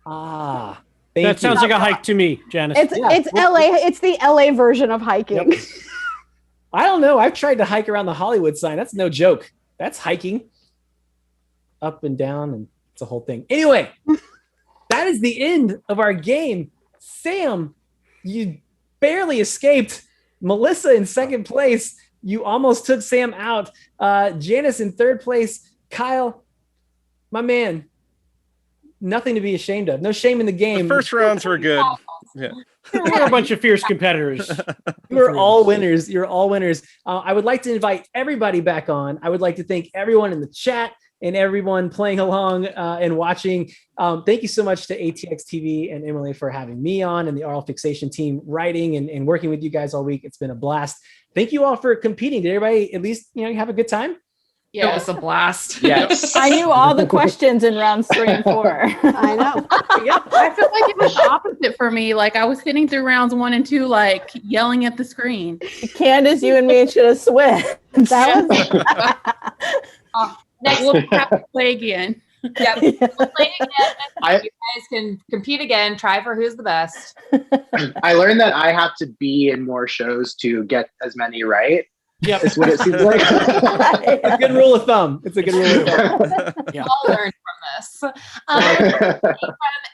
That sounds like a hike to me, Janice. It's LA. It's the LA version of hiking. Yep. I don't know. I've tried to hike around the Hollywood sign. That's no joke. That's hiking up and down, and it's a whole thing. Anyway, that is the end of our game. Sam, you barely escaped. Melissa in second place. You almost took Sam out. Janice in third place. Kyle, my man, nothing to be ashamed of. No shame in the game. The first rounds were good. Yeah. We're a bunch of fierce competitors. You're all winners. You're all winners. I would like to invite everybody back on. I would like to thank everyone in the chat and everyone playing along and watching. Thank you so much to ATX TV and Emily for having me on, and the Oral Fixation team writing and working with you guys all week. It's been a blast. Thank you all for competing. Did everybody at least have a good time? Yeah, it was a blast. Yes. I knew all the questions in rounds 3 and 4. I know. I feel like it was the opposite for me. Like I was sitting through rounds 1 and 2, like yelling at the screen. Candace, you and me should have switched. That was next we'll have to play again. Yep. We'll play again. You guys can compete again. Try for who's the best. I learned that I have to be in more shows to get as many right. Yep. That's what it seems like. It's a good rule of thumb. Yeah. All learned from this. From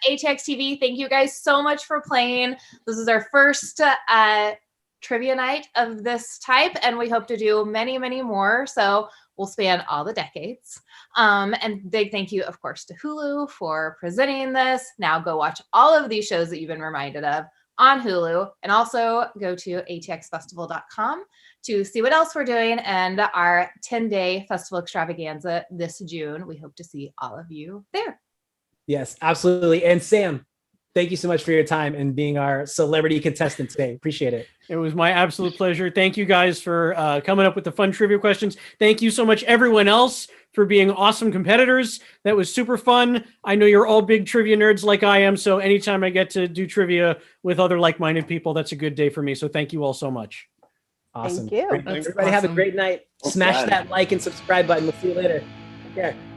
ATX TV, thank you guys so much for playing. This is our first trivia night of this type, and we hope to do many, many more. So we'll span all the decades. And big thank you, of course, to Hulu for presenting this. Now go watch all of these shows that you've been reminded of on Hulu, and also go to atxfestival.com to see what else we're doing and our 10-day festival extravaganza this June. We hope to see all of you there. Yes, absolutely. And Sam, thank you so much for your time and being our celebrity contestant today. Appreciate it. It was my absolute pleasure. Thank you guys for coming up with the fun trivia questions. Thank you so much, everyone else, for being awesome competitors. That was super fun. I know you're all big trivia nerds like I am, so anytime I get to do trivia with other like-minded people, that's a good day for me. So thank you all so much. Awesome. Thank you. Everybody have a great night. Smash that like and subscribe button. We'll see you later. Take care.